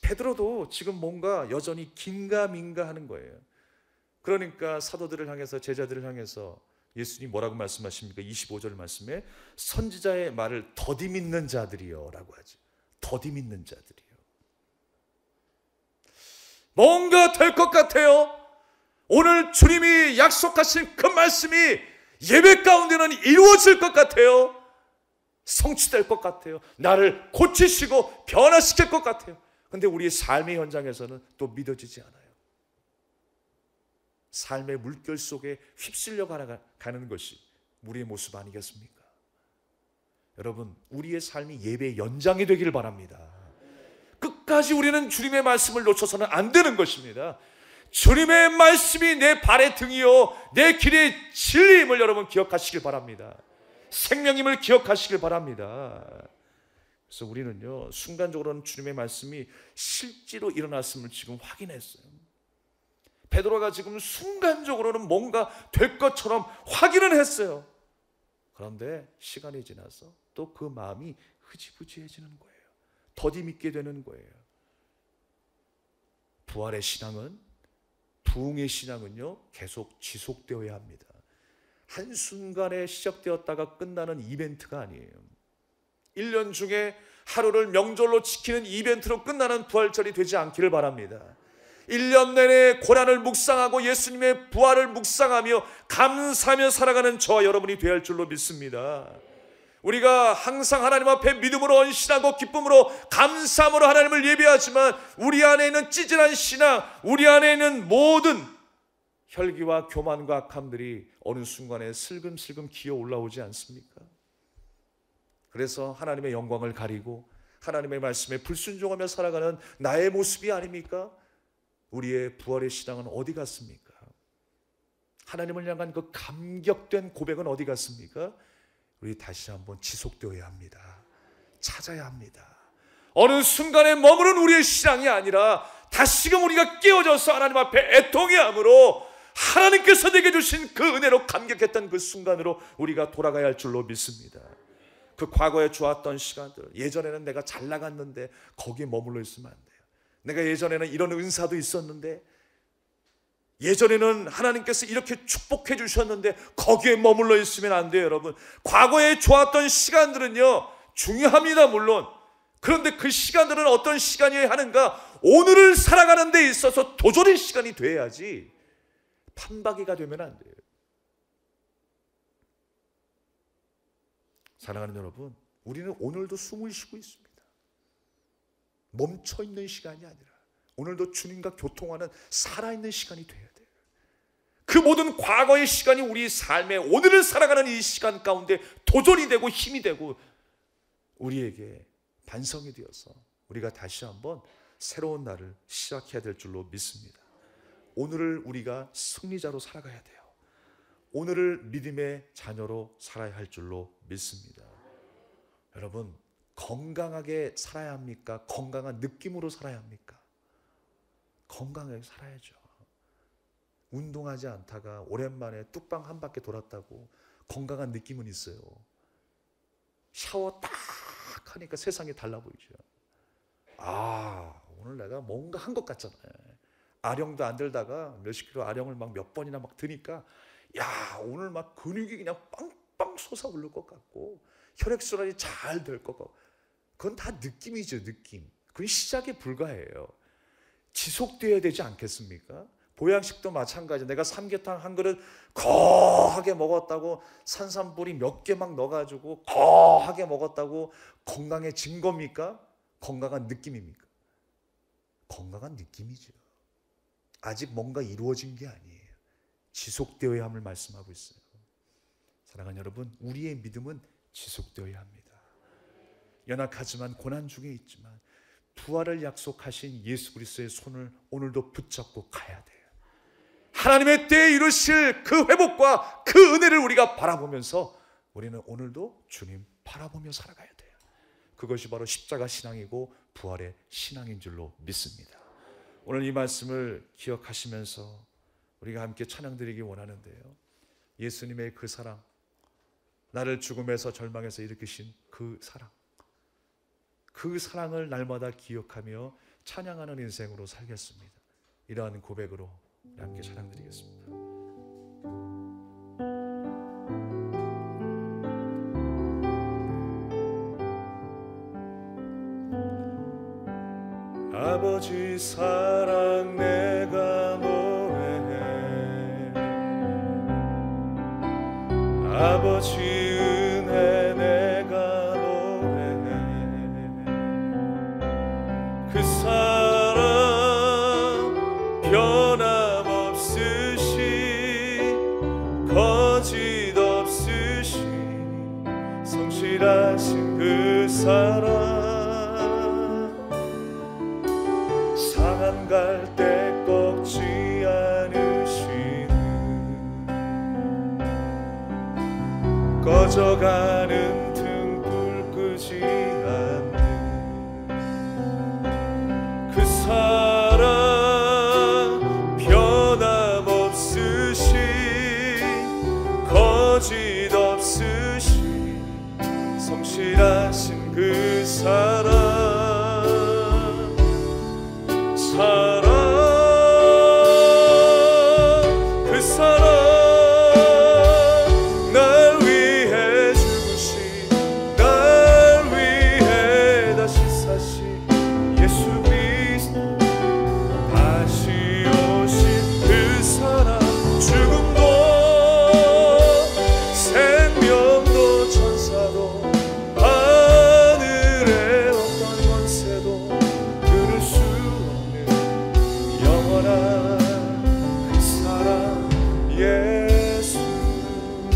베드로도 지금 뭔가 여전히 긴가민가하는 거예요. 그러니까 사도들을 향해서, 제자들을 향해서 예수님 뭐라고 말씀하십니까? 25절 말씀에 선지자의 말을 더디 믿는 자들이요 라고 하죠. 더디 믿는 자들이요. 뭔가 될 것 같아요. 오늘 주님이 약속하신 그 말씀이 예배 가운데는 이루어질 것 같아요. 성취될 것 같아요. 나를 고치시고 변화시킬 것 같아요. 그런데 우리의 삶의 현장에서는 또 믿어지지 않아요. 삶의 물결 속에 휩쓸려 가는 것이 우리의 모습 아니겠습니까? 여러분, 우리의 삶이 예배의 연장이 되기를 바랍니다. 끝까지 우리는 주님의 말씀을 놓쳐서는 안 되는 것입니다. 주님의 말씀이 내 발의 등이요 내 길의 진리임을 여러분 기억하시길 바랍니다. 생명임을 기억하시길 바랍니다. 그래서 우리는요, 순간적으로는 주님의 말씀이 실제로 일어났음을 지금 확인했어요. 베드로가 지금 순간적으로는 뭔가 될 것처럼 확인은 했어요. 그런데 시간이 지나서 또 그 마음이 흐지부지해지는 거예요. 더디 믿게 되는 거예요. 부활의 신앙은, 부흥의 신앙은요, 계속 지속되어야 합니다. 한순간에 시작되었다가 끝나는 이벤트가 아니에요. 1년 중에 하루를 명절로 지키는 이벤트로 끝나는 부활절이 되지 않기를 바랍니다. 1년 내내 고난을 묵상하고 예수님의 부활을 묵상하며 감사하며 살아가는 저와 여러분이 되어야 할 줄로 믿습니다. 우리가 항상 하나님 앞에 믿음으로 헌신하고 기쁨으로 감사함으로 하나님을 예배하지만 우리 안에 있는 찌질한 신앙, 우리 안에 있는 모든 혈기와 교만과 악함들이 어느 순간에 슬금슬금 기어 올라오지 않습니까? 그래서 하나님의 영광을 가리고 하나님의 말씀에 불순종하며 살아가는 나의 모습이 아닙니까? 우리의 부활의 신앙은 어디 갔습니까? 하나님을 향한 그 감격된 고백은 어디 갔습니까? 우리 다시 한번 지속되어야 합니다. 찾아야 합니다. 어느 순간에 머무른 우리의 신앙이 아니라 다시금 우리가 깨어져서 하나님 앞에 애통해함으로 하나님께서 내게 주신 그 은혜로 감격했던 그 순간으로 우리가 돌아가야 할 줄로 믿습니다. 그 과거에 좋았던 시간들, 예전에는 내가 잘 나갔는데 거기에 머물러 있으면 안 돼요. 내가 예전에는 이런 은사도 있었는데, 예전에는 하나님께서 이렇게 축복해 주셨는데 거기에 머물러 있으면 안 돼요. 여러분, 과거에 좋았던 시간들은요 중요합니다. 물론. 그런데 그 시간들은 어떤 시간이어야 하는가? 오늘을 살아가는 데 있어서 도전의 시간이 돼야지 판박이가 되면 안 돼요. 사랑하는 여러분, 우리는 오늘도 숨을 쉬고 있습니다. 멈춰있는 시간이 아니라 오늘도 주님과 교통하는 살아있는 시간이 돼야 돼요. 그 모든 과거의 시간이 우리 삶의 오늘을 살아가는 이 시간 가운데 도전이 되고 힘이 되고 우리에게 반성이 되어서 우리가 다시 한번 새로운 날을 시작해야 될 줄로 믿습니다. 오늘을 우리가 승리자로 살아가야 돼요. 오늘을 믿음의 자녀로 살아야 할 줄로 믿습니다. 여러분, 건강하게 살아야 합니까? 건강한 느낌으로 살아야 합니까? 건강하게 살아야죠. 운동하지 않다가 오랜만에 뚝방 한 바퀴 돌았다고 건강한 느낌은 있어요. 샤워 딱 하니까 세상이 달라 보이죠. 아, 오늘 내가 뭔가 한 것 같잖아요. 아령도 안 들다가 몇십 킬로 아령을 막 몇 번이나 막 드니까 야, 오늘 막 근육이 그냥 빵빵 솟아오를 것 같고 혈액순환이 잘 될 것 같고, 그건 다 느낌이죠. 느낌. 그건 시작에 불과해요. 지속되어야 되지 않겠습니까? 보양식도 마찬가지. 내가 삼계탕 한 그릇 거하게 먹었다고 산삼뿌리 몇 개 막 넣어가지고 거하게 먹었다고 건강해진 겁니까? 건강한 느낌입니까? 건강한 느낌이죠. 아직 뭔가 이루어진 게 아니에요. 지속되어야 함을 말씀하고 있어요. 사랑하는 여러분, 우리의 믿음은 지속되어야 합니다. 연약하지만 고난 중에 있지만 부활을 약속하신 예수 그리스도의 손을 오늘도 붙잡고 가야 돼요. 하나님의 때에 이루실 그 회복과 그 은혜를 우리가 바라보면서 우리는 오늘도 주님 바라보며 살아가야 돼요. 그것이 바로 십자가 신앙이고 부활의 신앙인 줄로 믿습니다. 오늘 이 말씀을 기억하시면서 우리가 함께 찬양드리기 원하는데요, 예수님의 그 사랑, 나를 죽음에서 절망에서 일으키신 그 사랑, 그 사랑을 날마다 기억하며 찬양하는 인생으로 살겠습니다. 이러한 고백으로 함께 찬양드리겠습니다. 아버지 사랑 내가 노래해, 아버지 은혜 내가 노래해, 그 사랑 변함없으신 거짓 없으신 성실하신 그 사랑, 상한 갈대 꺾지 않으시는, 꺼져가는 등불 끄지 않는 그 사랑 변함없으신 거짓 없으신 성실하신 그 사랑, 그 사랑 날 위해 죽으신, 날 위해 다시 사신 예수 그리스도, 다시 오신 그 사랑, 죽음도 생명도 천사도 하늘의 어떤 권세도 그를 수 없는 영원한 그 사랑 예수.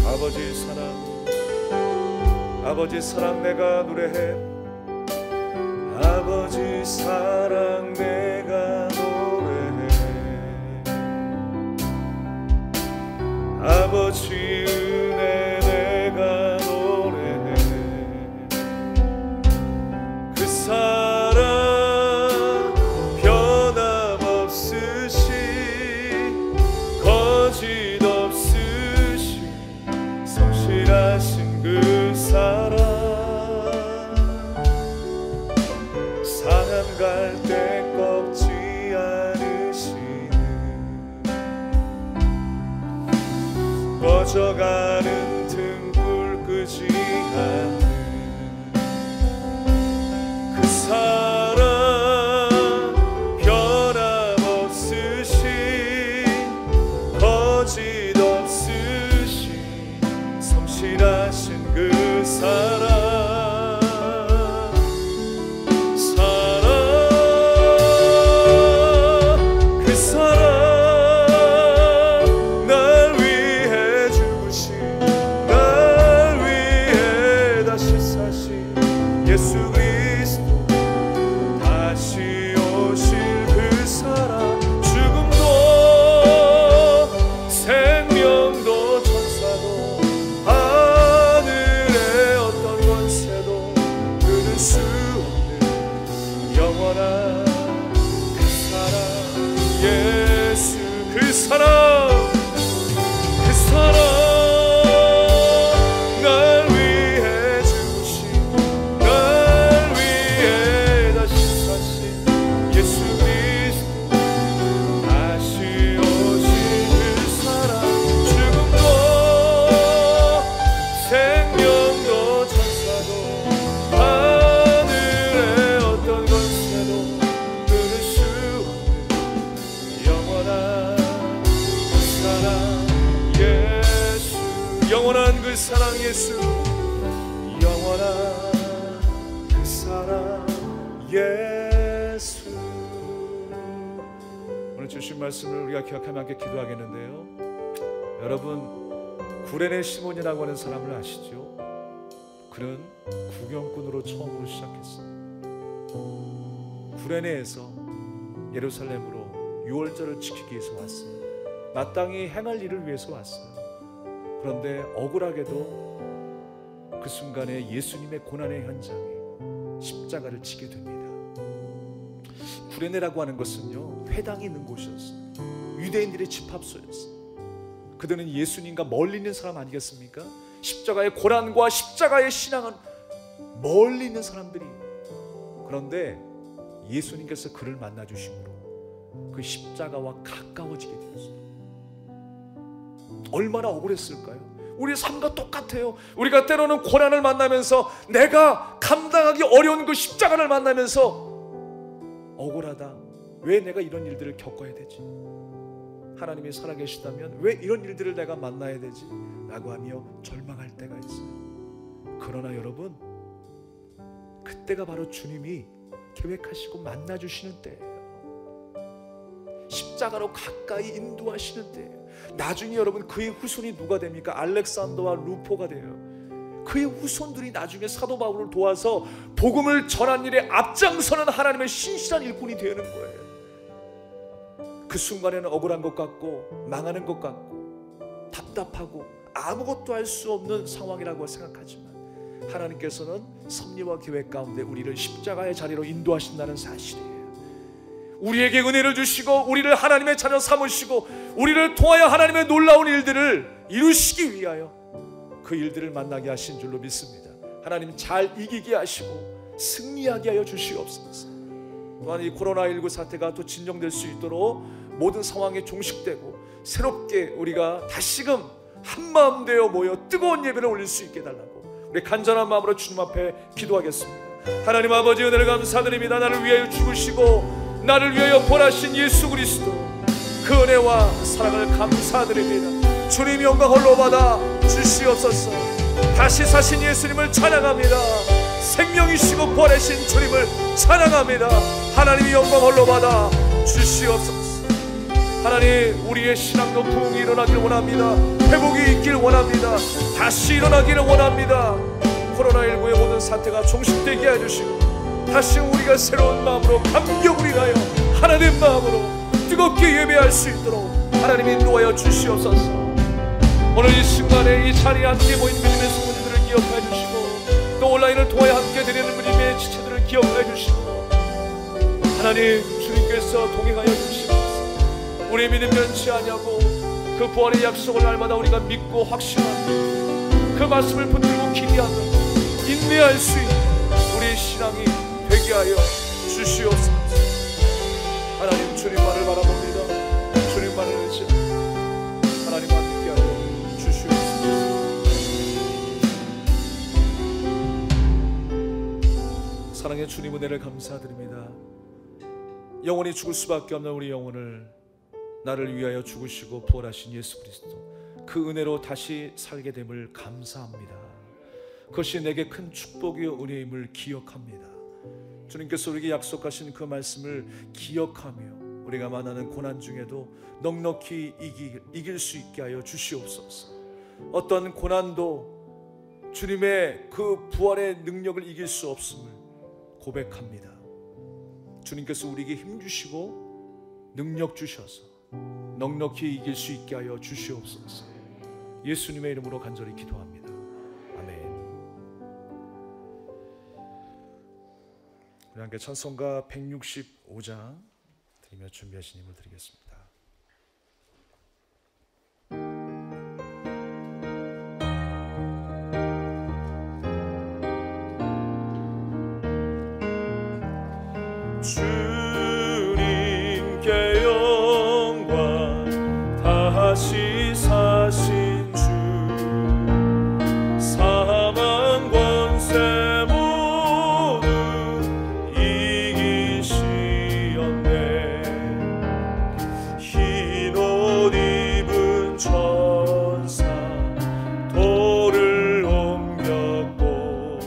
아버지 사랑, 아버지 사랑 내가 노래해, 아버지 사랑 내가 노래해, 아버지 은혜 내가 노래해, 그 사랑 변함없으신 거짓 없으신 성실하신 그 사랑, 상한 갈대 꺾지 않으시는, 꺼져가는 등불 끄지 않는 그 사랑 변함없으신 거짓 없으신 성실하신 그 사랑, 사랑 사랑 그 사랑 날 위해 죽으신 날 위해 다시 사신 예수 그리스도 다시 오신 그 사랑 죽음도 생명도 천사도 하늘의 어떤 권세도 끊을 수 없는 영원한 그 사랑 예수 영원한 그 사랑 예수 영원한 그 사랑 예수 오늘 주신 말씀을 우리가 기억하며 함께 기도하겠는데요. 여러분 구레네 시몬이라고 하는 사람을 아시죠? 그는 구경꾼으로 처음으로 시작했어요. 구레네에서 예루살렘으로 유월절을 지키기 위해서 왔어요. 마땅히 행할 일을 위해서 왔어요. 그런데 억울하게도 그 순간에 예수님의 고난의 현장에 십자가를 지게 됩니다. 구레네라고 하는 것은요, 회당이 있는 곳이었어요. 유대인들의 집합소였어요. 그들은 예수님과 멀리 있는 사람 아니겠습니까? 십자가의 고난과 십자가의 신앙은 멀리 있는 사람들이. 그런데 예수님께서 그를 만나 주심으로 그 십자가와 가까워지게 되었어요. 얼마나 억울했을까요? 우리의 삶과 똑같아요. 우리가 때로는 고난을 만나면서 내가 감당하기 어려운 그 십자가를 만나면서 억울하다. 왜 내가 이런 일들을 겪어야 되지? 하나님이 살아계시다면 왜 이런 일들을 내가 만나야 되지? 라고 하며 절망할 때가 있어요. 그러나 여러분, 그때가 바로 주님이 계획하시고 만나주시는 때예요. 십자가로 가까이 인도하시는 때예요. 나중에 여러분 그의 후손이 누가 됩니까? 알렉산더와 루포가 돼요. 그의 후손들이 나중에 사도 바울을 도와서 복음을 전한 일에 앞장서는 하나님의 신실한 일꾼이 되는 거예요. 그 순간에는 억울한 것 같고 망하는 것 같고 답답하고 아무것도 할 수 없는 상황이라고 생각하지만 하나님께서는 섭리와 계획 가운데 우리를 십자가의 자리로 인도하신다는 사실이에요. 우리에게 은혜를 주시고 우리를 하나님의 자녀 삼으시고 우리를 통하여 하나님의 놀라운 일들을 이루시기 위하여 그 일들을 만나게 하신 줄로 믿습니다. 하나님 잘 이기게 하시고 승리하게 하여 주시옵소서. 또한 이 코로나19 사태가 또 진정될 수 있도록 모든 상황이 종식되고 새롭게 우리가 다시금 한마음 되어 모여 뜨거운 예배를 올릴 수 있게 해달라고 우리 간절한 마음으로 주님 앞에 기도하겠습니다. 하나님 아버지 은혜를 감사드립니다. 나를 위하여 죽으시고 나를 위하여 벌하신 예수 그리스도 그 은혜와 사랑을 감사드립니다. 주님 영광 홀로 받아 주시옵소서. 다시 사신 예수님을 찬양합니다. 생명이시고 부활하신 주님을 찬양합니다. 하나님이 영광 홀로 받아 주시옵소서. 하나님 우리의 신앙도 부흥이 일어나길 원합니다. 회복이 있길 원합니다. 다시 일어나기를 원합니다. 코로나19의 모든 사태가 종식되게 해주시고 다시 우리가 새로운 마음으로 감격을 인하여 하나님 마음으로 뜨겁게 예배할 수 있도록 하나님이 인도하여 주시옵소서. 오늘 이 순간에 이 자리에 함께 모인 믿음의 성도님들을 기억해 주시고 또 온라인을 통하여 함께 드리는 믿음의 지체들을 기억해 주시고 하나님 주님께서 동행하여 주시옵소서. 우리의 믿음 변치 아니하고 그 부활의 약속을 날마다 우리가 믿고 확신하고 그 말씀을 붙들고 기대하며 인내할 수 있는 우리의 신앙이 되게 하여 주시옵소서. 하나님 주님만을 바라봅니다. 주님만을 의지합니다. 하나님 함께 하여 주시옵소서. 사랑의 주님 은혜를 감사드립니다. 영원히 죽을 수밖에 없는 우리 영혼을 나를 위하여 죽으시고 부활하신 예수 그리스도 그 은혜로 다시 살게 됨을 감사합니다. 그것이 내게 큰 축복이요 은혜임을 기억합니다. 주님께서 우리에게 약속하신 그 말씀을 기억하며 우리가 만나는 고난 중에도 넉넉히 이길 수 있게 하여 주시옵소서. 어떤 고난도 주님의 그 부활의 능력을 이길 수 없음을 고백합니다. 주님께서 우리에게 힘 주시고 능력 주셔서 넉넉히 이길 수 있게 하여 주시옵소서. 예수님의 이름으로 간절히 기도합니다. 아멘. 우리 함께 찬송가 165장 드리며 준비하신 힘을 드리겠습니다. 주님께 영광 다시 사신 주 사망 권세 모두 이기시었네 흰 옷 입은 천사 돌을 옮겼고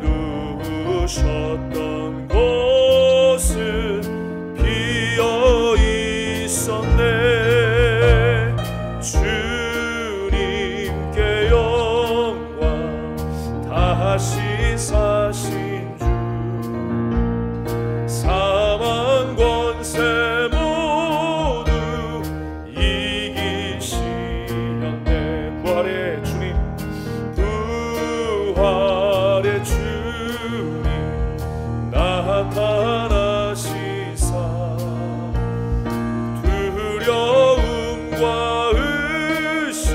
누우셨던 곳은 비어 있었네 주님께 영광 다시 사신 주 사망 권세 모두 이기시었네 부활의 주님 부활의 주님 나타나시사 두려움과 의심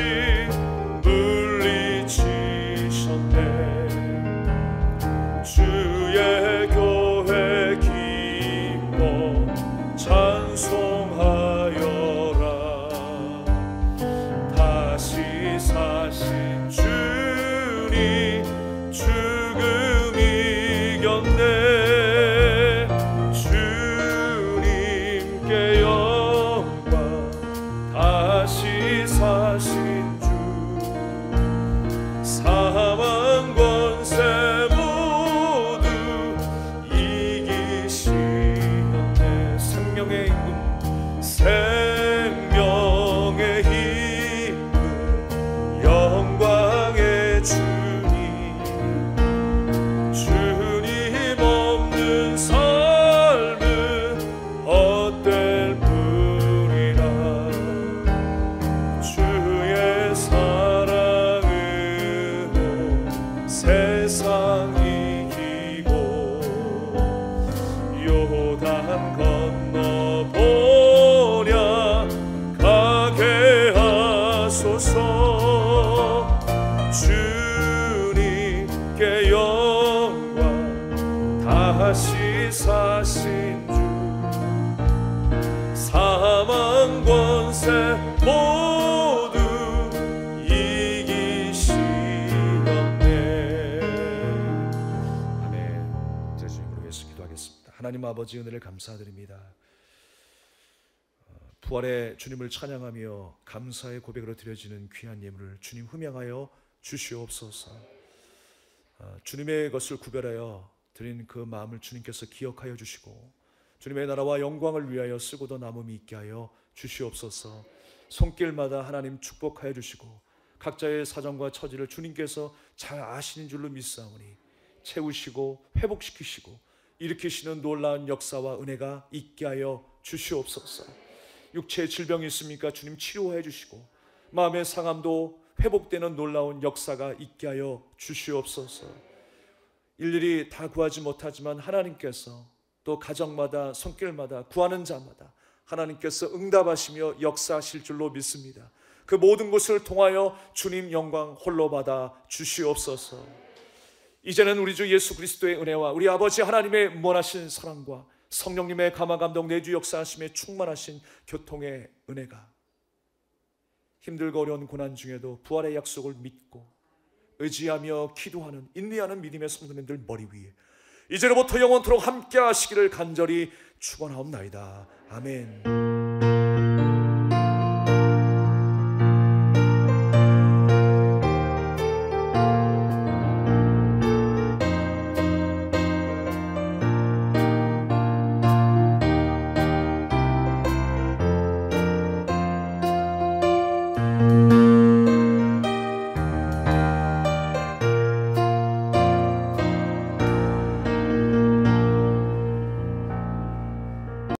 물리치셨네 주의 교회 기뻐 찬송하여라 다시 사신 주님 죽음 이겼네 주님께 영광 다시 사신 주 사망 권세 모두 이기시었네 생명의 임금 생명의 힘은 영광의 주님 주님 없는 삶은 어떨 뿐이라 주의 사랑으로 세상 이기고 요단 건너 보냐 가게 하소서 주님께 영광 다시 사신 주 사망 권세 모두 이기시었네 아멘 제 주님으로 위해서 기도하겠습니다 하나님 아버지 은혜를 감사드립니다 부활의 주님을 찬양하며 감사의 고백으로 드려지는 귀한 예물을 주님 흠양하여 주시옵소서 주님의 것을 구별하여 드린 그 마음을 주님께서 기억하여 주시고 주님의 나라와 영광을 위하여 쓰고도 남음이 있게 하여 주시옵소서 손길마다 하나님 축복하여 주시고 각자의 사정과 처지를 주님께서 잘 아시는 줄로 믿사오니 채우시고 회복시키시고 일으키시는 놀라운 역사와 은혜가 있게 하여 주시옵소서 육체의 질병이 있습니까? 주님 치료해 주시고 마음의 상함도 회복되는 놀라운 역사가 있게 하여 주시옵소서 일일이 다 구하지 못하지만 하나님께서 또 가정마다 손길마다 구하는 자마다 하나님께서 응답하시며 역사하실 줄로 믿습니다 그 모든 것을 통하여 주님 영광 홀로 받아 주시옵소서 이제는 우리 주 예수 그리스도의 은혜와 우리 아버지 하나님의 무한하신 사랑과 성령님의 감화 감동 내주 역사하심에 충만하신 교통의 은혜가 힘들고 어려운 고난 중에도 부활의 약속을 믿고 의지하며 기도하는 인내하는 믿음의 성도님들 머리 위에 이제로부터 영원토록 함께 하시기를 간절히 축원하옵나이다. 아멘.